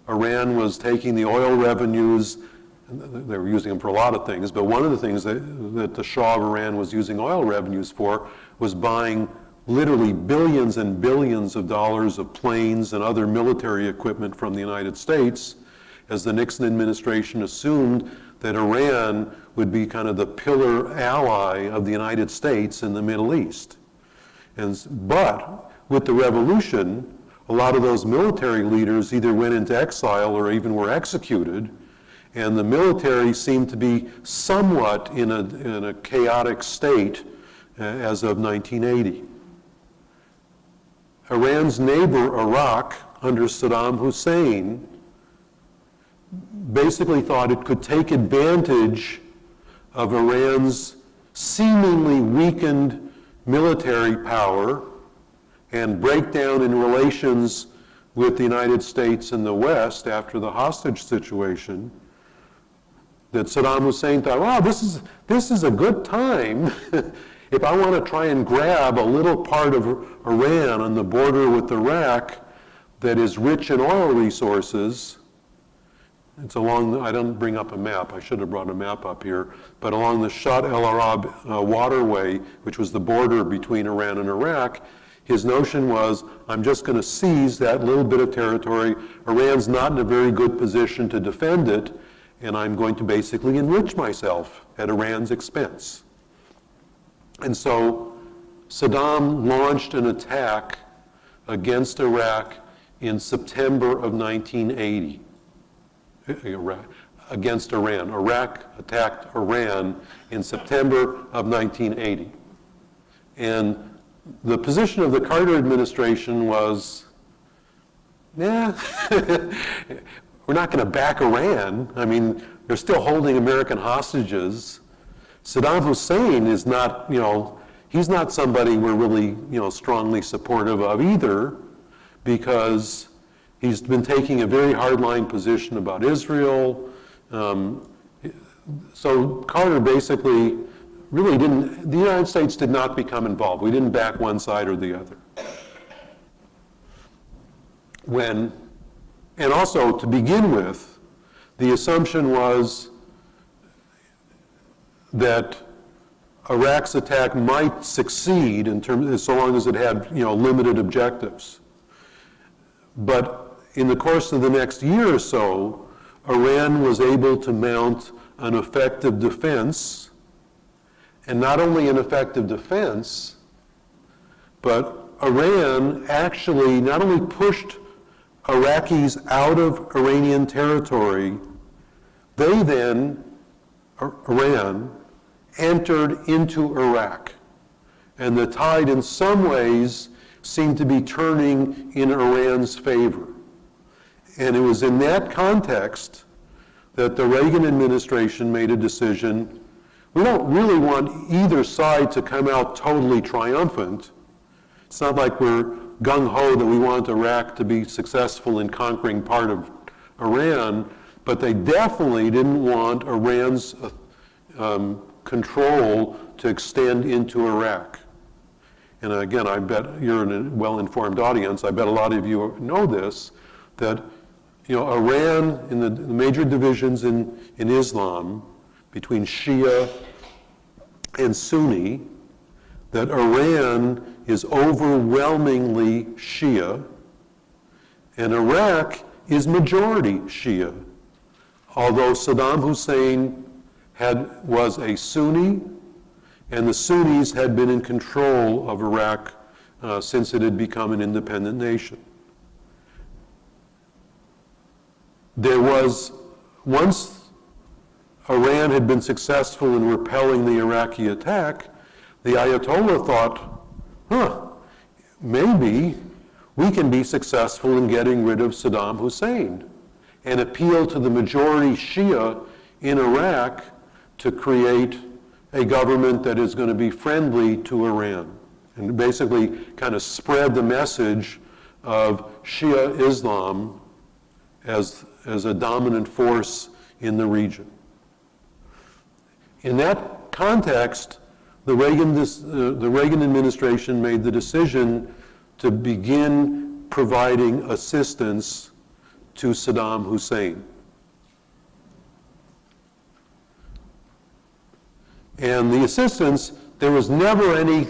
Iran was taking the oil revenues, they were using them for a lot of things, but one of the things that the Shah of Iran was using oil revenues for was buying literally billions and billions of dollars of planes and other military equipment from the United States, as the Nixon administration assumed that Iran would be kind of the pillar ally of the United States in the Middle East. But with the revolution, a lot of those military leaders either went into exile or even were executed, and the military seemed to be somewhat in a chaotic state as of 1980. Iran's neighbor, Iraq, under Saddam Hussein, basically thought it could take advantage of Iran's seemingly weakened military power and breakdown in relations with the United States and the West after the hostage situation, that Saddam Hussein thought, wow, this is a good time if I want to try and grab a little part of Iran on the border with Iraq that is rich in oil resources. It's along, I don't bring up a map, I should have brought a map up here, but along the Shatt el-Arab waterway, which was the border between Iran and Iraq, his notion was, I'm just going to seize that little bit of territory. Iran's not in a very good position to defend it, and I'm going to basically enrich myself at Iran's expense. And so Saddam launched an attack against Iraq in September of 1980. Against Iran. Iraq attacked Iran in September of 1980. And the position of the Carter administration was, we're not going to back Iran. I mean, they're still holding American hostages. Saddam Hussein is not, he's not somebody we're really, strongly supportive of either. because he's been taking a very hardline position about Israel. So Carter basically really didn't, the United States did not become involved. We didn't back one side or the other. And also to begin with, the assumption was that Iraq's attack might succeed in terms, so long as it had, limited objectives. But in the course of the next year or so, Iran was able to mount an effective defense, and not only an effective defense, but Iran actually not only pushed Iraqis out of Iranian territory, they then, Iran, entered into Iraq. And the tide in some ways seemed to be turning in Iran's favor. And it was in that context that the Reagan administration made a decision. We don't really want either side to come out totally triumphant. It's not like we're gung-ho that we want Iraq to be successful in conquering part of Iran, but they definitely didn't want Iran's control to extend into Iraq. And again, I bet you're a well-informed audience. I bet a lot of you know this, that Iran, in the major divisions in Islam, between Shia and Sunni, that Iran is overwhelmingly Shia, and Iraq is majority Shia. Although Saddam Hussein was a Sunni, and the Sunnis had been in control of Iraq since it had become an independent nation. There was, once Iran had been successful in repelling the Iraqi attack, the Ayatollah thought, maybe we can be successful in getting rid of Saddam Hussein, and appeal to the majority Shia in Iraq to create a government that is going to be friendly to Iran, and basically kind of spread the message of Shia Islam as a dominant force in the region. In that context, the Reagan administration made the decision to begin providing assistance to Saddam Hussein. And the assistance, there was never any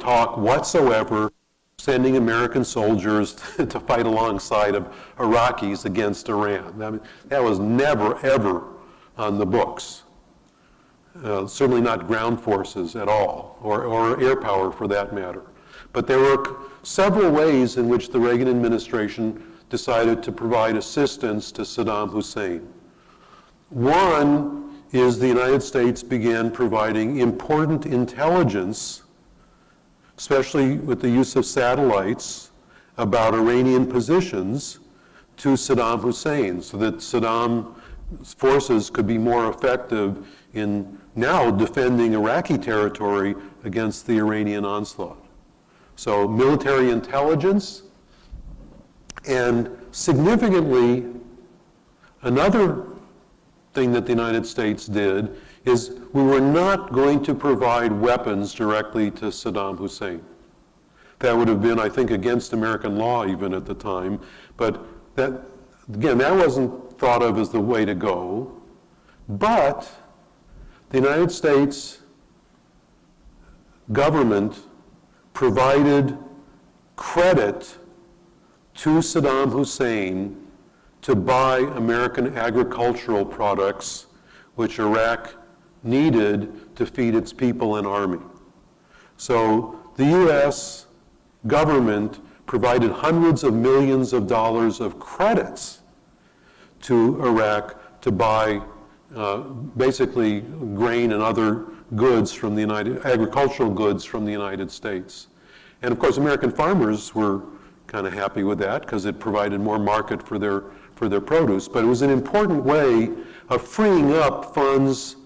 talk whatsoever sending American soldiers to fight alongside of Iraqis against Iran. I mean, that was never, ever on the books. Certainly not ground forces at all, or air power for that matter. But there were several ways in which the Reagan administration decided to provide assistance to Saddam Hussein. One is the United States began providing important intelligence, especially with the use of satellites, about Iranian positions to Saddam Hussein, so that Saddam's forces could be more effective in now defending Iraqi territory against the Iranian onslaught. So military intelligence, and significantly, another thing that the United States did is we were not going to provide weapons directly to Saddam Hussein. That would have been, I think, against American law even at the time, but that, again, that wasn't thought of as the way to go. But the United States government provided credit to Saddam Hussein to buy American agricultural products, which Iraq needed to feed its people and army. So the U.S. government provided hundreds of millions of dollars of credits to Iraq to buy basically grain and other goods from agricultural goods from the United States. And of course, American farmers were kind of happy with that because it provided more market for their produce. But it was an important way of freeing up funds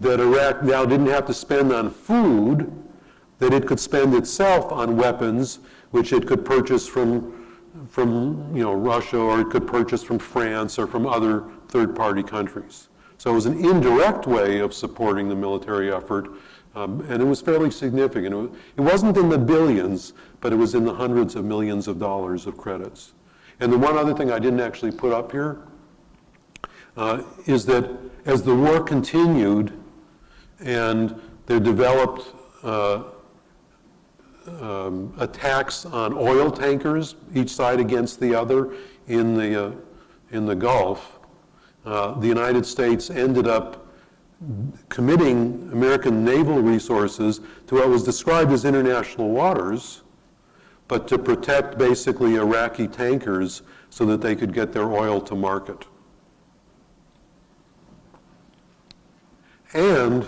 that Iraq now didn't have to spend on food, that it could spend itself on weapons, which it could purchase from from Russia, or it could purchase from France or from other third-party countries. So it was an indirect way of supporting the military effort, and it was fairly significant. It wasn't in the billions, but it was in the hundreds of millions of dollars of credits. And the one other thing I didn't actually put up here is that as the war continued and there developed attacks on oil tankers, each side against the other in the Gulf, the United States ended up committing American naval resources to what was described as international waters, but to protect basically Iraqi tankers so that they could get their oil to market. And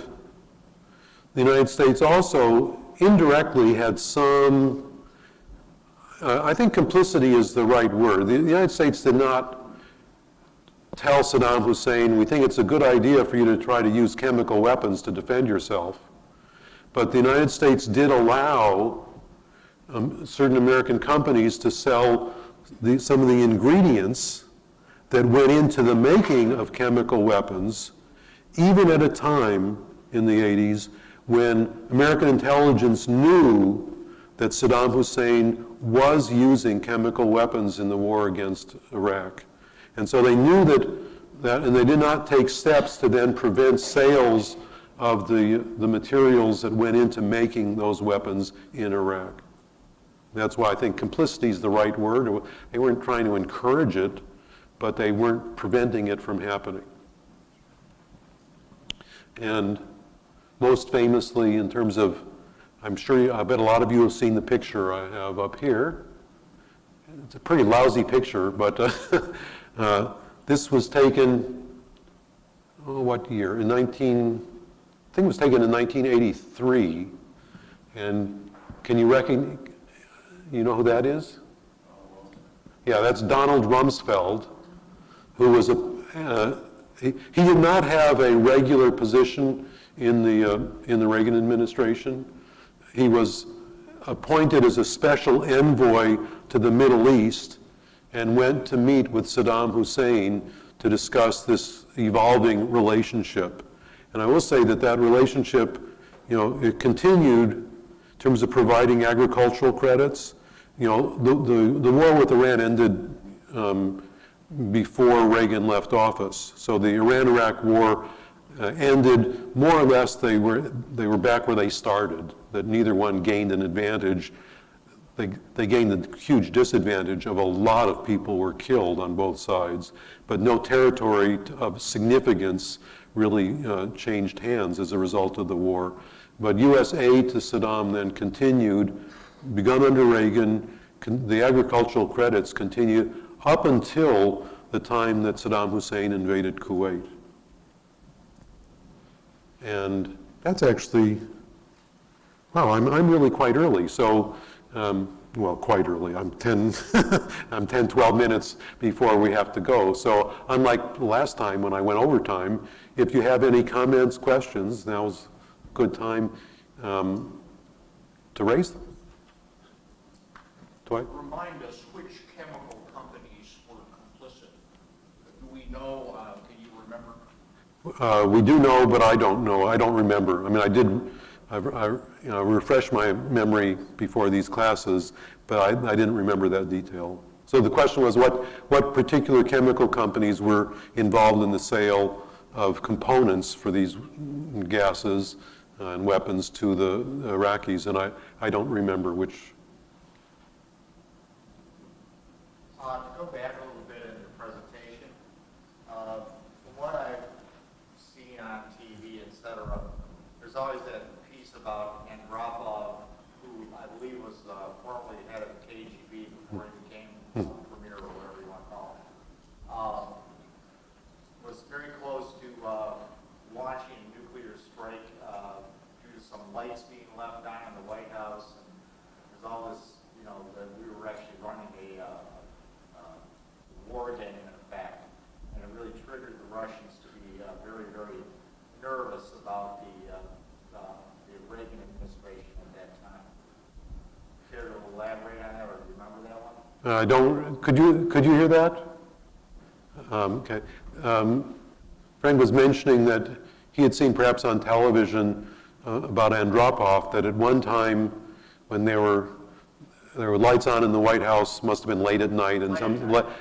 the United States also indirectly had some, I think complicity is the right word. The United States did not tell Saddam Hussein, we think it's a good idea for you to try to use chemical weapons to defend yourself. But the United States did allow certain American companies to sell some of the ingredients that went into the making of chemical weapons, even at a time in the 80s when American intelligence knew that Saddam Hussein was using chemical weapons in the war against Iraq. And so they knew that, and they did not take steps to then prevent sales of the materials that went into making those weapons in Iraq. That's why I think complicity is the right word. They weren't trying to encourage it, but they weren't preventing it from happening. And most famously, in terms of, I bet a lot of you have seen the picture I have up here. It's a pretty lousy picture, but this was taken, what year? I think it was taken in 1983. And can you recognize, you know who that is? Yeah, that's Donald Rumsfeld, who was he did not have a regular position in the Reagan administration. He was appointed as a special envoy to the Middle East and went to meet with Saddam Hussein to discuss this evolving relationship. And I will say that relationship, it continued in terms of providing agricultural credits. The war with Iran ended before Reagan left office. So the Iran-Iraq war ended more or less. They were back where they started. That neither one gained an advantage. They gained the huge disadvantage of a lot of people were killed on both sides, but no territory of significance really changed hands as a result of the war. But U.S. aid to Saddam then continued, begun under Reagan. The agricultural credits continued up until the time that Saddam Hussein invaded Kuwait. And that's actually, wow, I'm really quite early. So, well, quite early. I'm 10, 12 minutes before we have to go. So unlike last time when I went overtime, if you have any comments, questions, now's a good time to raise them. Remind us which chemical companies were complicit. Do we know, can you remember? We do know, but I don't know. I don't remember. I mean, I refreshed my memory before these classes, but I didn't remember that detail. So the question was what particular chemical companies were involved in the sale of components for these gases and weapons to the Iraqis, and I don't remember which. To go back a little bit in your presentation, from what I've seen on TV, etc., there's always that piece about Andropov, who I believe was formerly head of the KGB before he became premier or whatever you want to call it, was very close to launching a nuclear strike due to some lights being left on in the White House. And there's all this, that we were actually running a war game in effect, and it really triggered the Russians to be very, very nervous about the Reagan administration at that time. Care to elaborate on that, or do you remember that one? I don't, could you hear that? Okay. Frank was mentioning that he had seen perhaps on television about Andropov that at one time when there were lights on in the White House, must have been late at night, and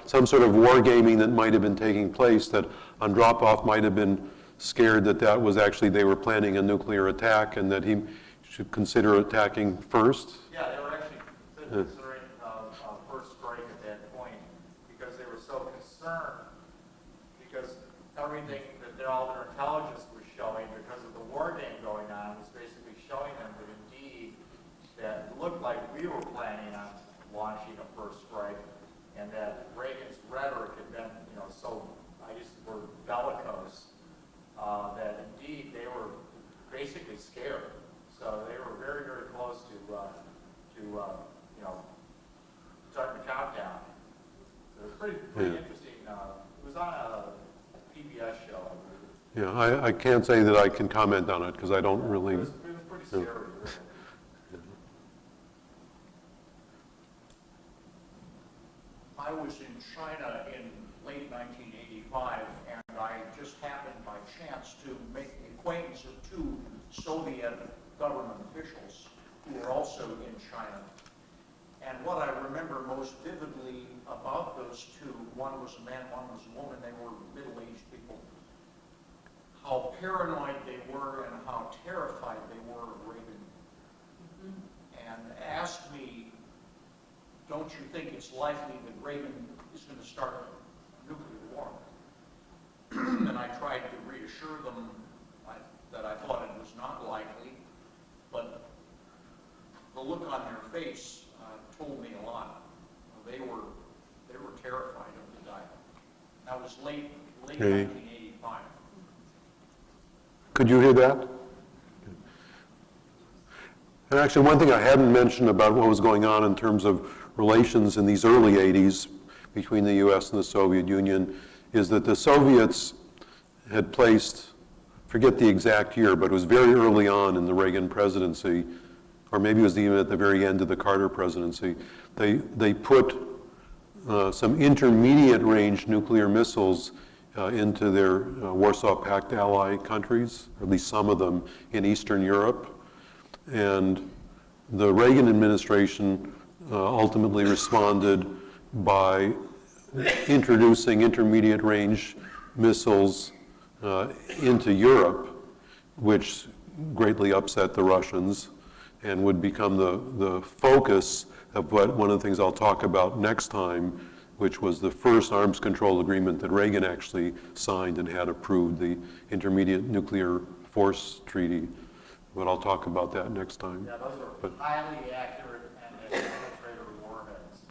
some sort of wargaming that might have been taking place, that Andropov might have been scared that that was actually, they were planning a nuclear attack and that he should consider attacking first. Yeah, they were actually considering first strike at that point because they were so concerned because everything that all their intelligence was showing because of the war game going on was basically showing them that indeed that it looked like we were planning on launching a first strike and that Reagan's rhetoric had been, so I used the word bellicose, that indeed they were basically scared. So they were very, very close to starting the countdown. So it was pretty interesting. It was on a PBS show, I believe. Yeah, I can't say that I can comment on it because I don't really. It was pretty scary. Really. I was in China in late 1985, and I just happened by chance to make the acquaintance of two Soviet government officials who were also in China. And what I remember most vividly about those two, one was a man, one was a woman, they were middle-aged people, how paranoid they were and how terrified they were of Reagan. And asked me, don't you think it's likely that Reagan is going to start a nuclear war? And I tried to reassure them that I thought it was not likely, but the look on their face told me a lot. They were terrified of the guy. That was late 1985. Could you hear that? And actually, one thing I hadn't mentioned about what was going on in terms of relations in these early 80s between the U.S. and the Soviet Union is that the Soviets had placed, forget the exact year, but it was very early on in the Reagan presidency, or maybe it was even at the very end of the Carter presidency, they put some intermediate range nuclear missiles into their Warsaw Pact ally countries, or at least some of them in Eastern Europe. And the Reagan administration ultimately responded by introducing intermediate range missiles into Europe, which greatly upset the Russians and would become the focus of one of the things I'll talk about next time, which was the first arms control agreement that Reagan actually signed and had approved, the Intermediate Nuclear Force Treaty. But I'll talk about that next time. Yeah, those are highly accurate and penetrator warheads.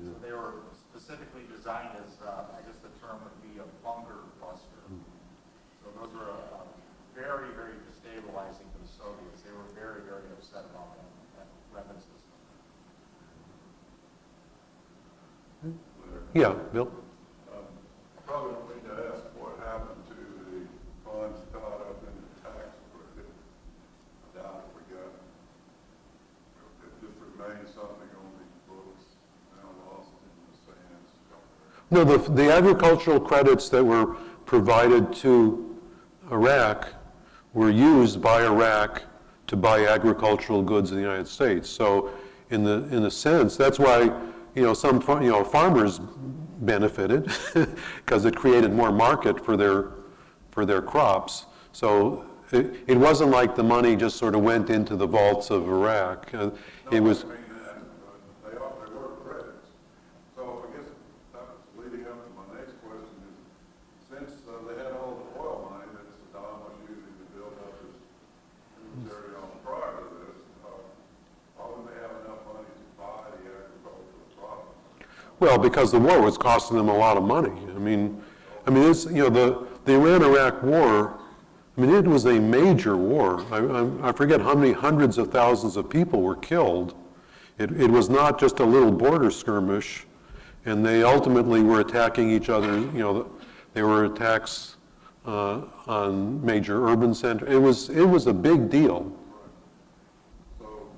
So they were specifically designed as, I guess the term would be a bunker buster. So those were very, very destabilizing for the Soviets. They were very, very upset about that weapon system. Yeah, Bill? Probably don't need to ask what happened to the funds caught up in the tax credit. I doubt if we got, it just remains something on these books, now lost in the sands. No, the agricultural credits that were provided to Iraq were used by Iraq to buy agricultural goods in the United States. So in a sense, that's why some farmers benefited because it created more market for their crops. So it wasn't like the money just sort of went into the vaults of Iraq. It was. I mean that, but they were credits. So I guess that was leading up to my next question is, since they had all the oil money that Saddam was using to build up his military on prior to this, why wouldn't they have enough money to buy the agricultural products? Well, because the war was costing them a lot of money. I mean, it's, the Iran-Iraq war. I mean, it was a major war. I forget how many hundreds of thousands of people were killed. It was not just a little border skirmish, and they ultimately were attacking each other. There were attacks on major urban centers. It was a big deal. So,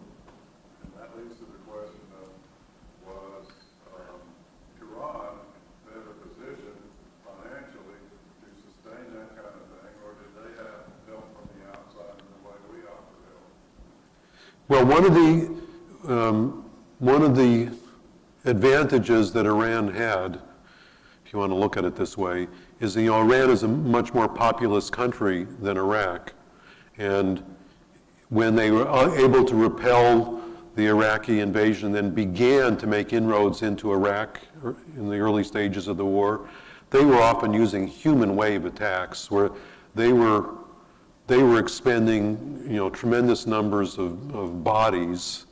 and that leads to the question of, was Well, one of the advantages that Iran had, if you want to look at it this way, is that, you know, Iran is a much more populous country than Iraq. And when they were able to repel the Iraqi invasion, then began to make inroads into Iraq in the early stages of the war, they were often using human wave attacks where they were expending, you know, tremendous numbers of bodies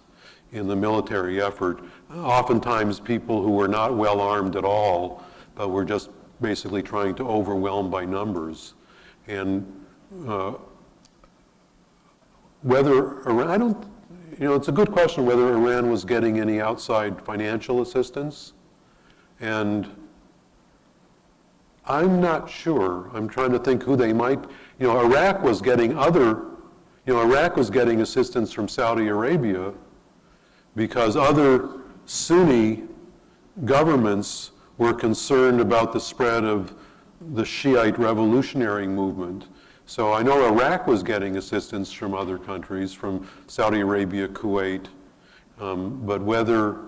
in the military effort. Oftentimes people who were not well armed at all, but were just basically trying to overwhelm by numbers. And whether Iran, it's a good question whether Iran was getting any outside financial assistance. And I'm not sure. I'm trying to think who they might, Iraq was getting Iraq was getting assistance from Saudi Arabia because other Sunni governments were concerned about the spread of the Shiite revolutionary movement. So I know Iraq was getting assistance from other countries, from Saudi Arabia, Kuwait, but whether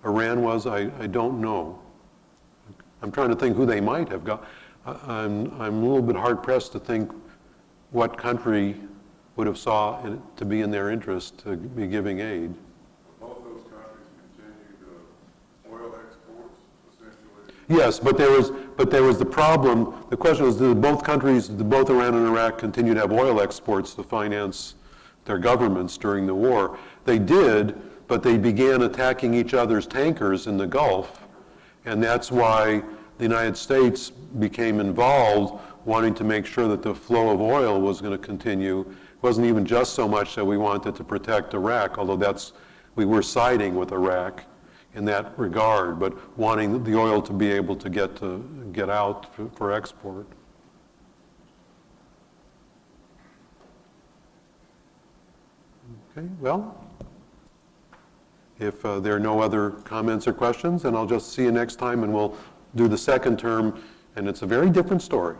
Iran was, I don't know. I'm trying to think who they might have got. I'm a little bit hard pressed to think what country would have saw it to be in their interest to be giving aid. Both those countries continued oil exports, essentially. Yes, but there was the problem. The question was, did both Iran and Iraq continue to have oil exports to finance their governments during the war? They did, but they began attacking each other's tankers in the Gulf, and that's why the United States became involved, wanting to make sure that the flow of oil was going to continue. It wasn't even just so much that we wanted to protect Iraq, although we were siding with Iraq in that regard, but wanting the oil to be able to get out for export. Okay, well, if there are no other comments or questions, then I'll just see you next time and we'll do the second term, and it's a very different story.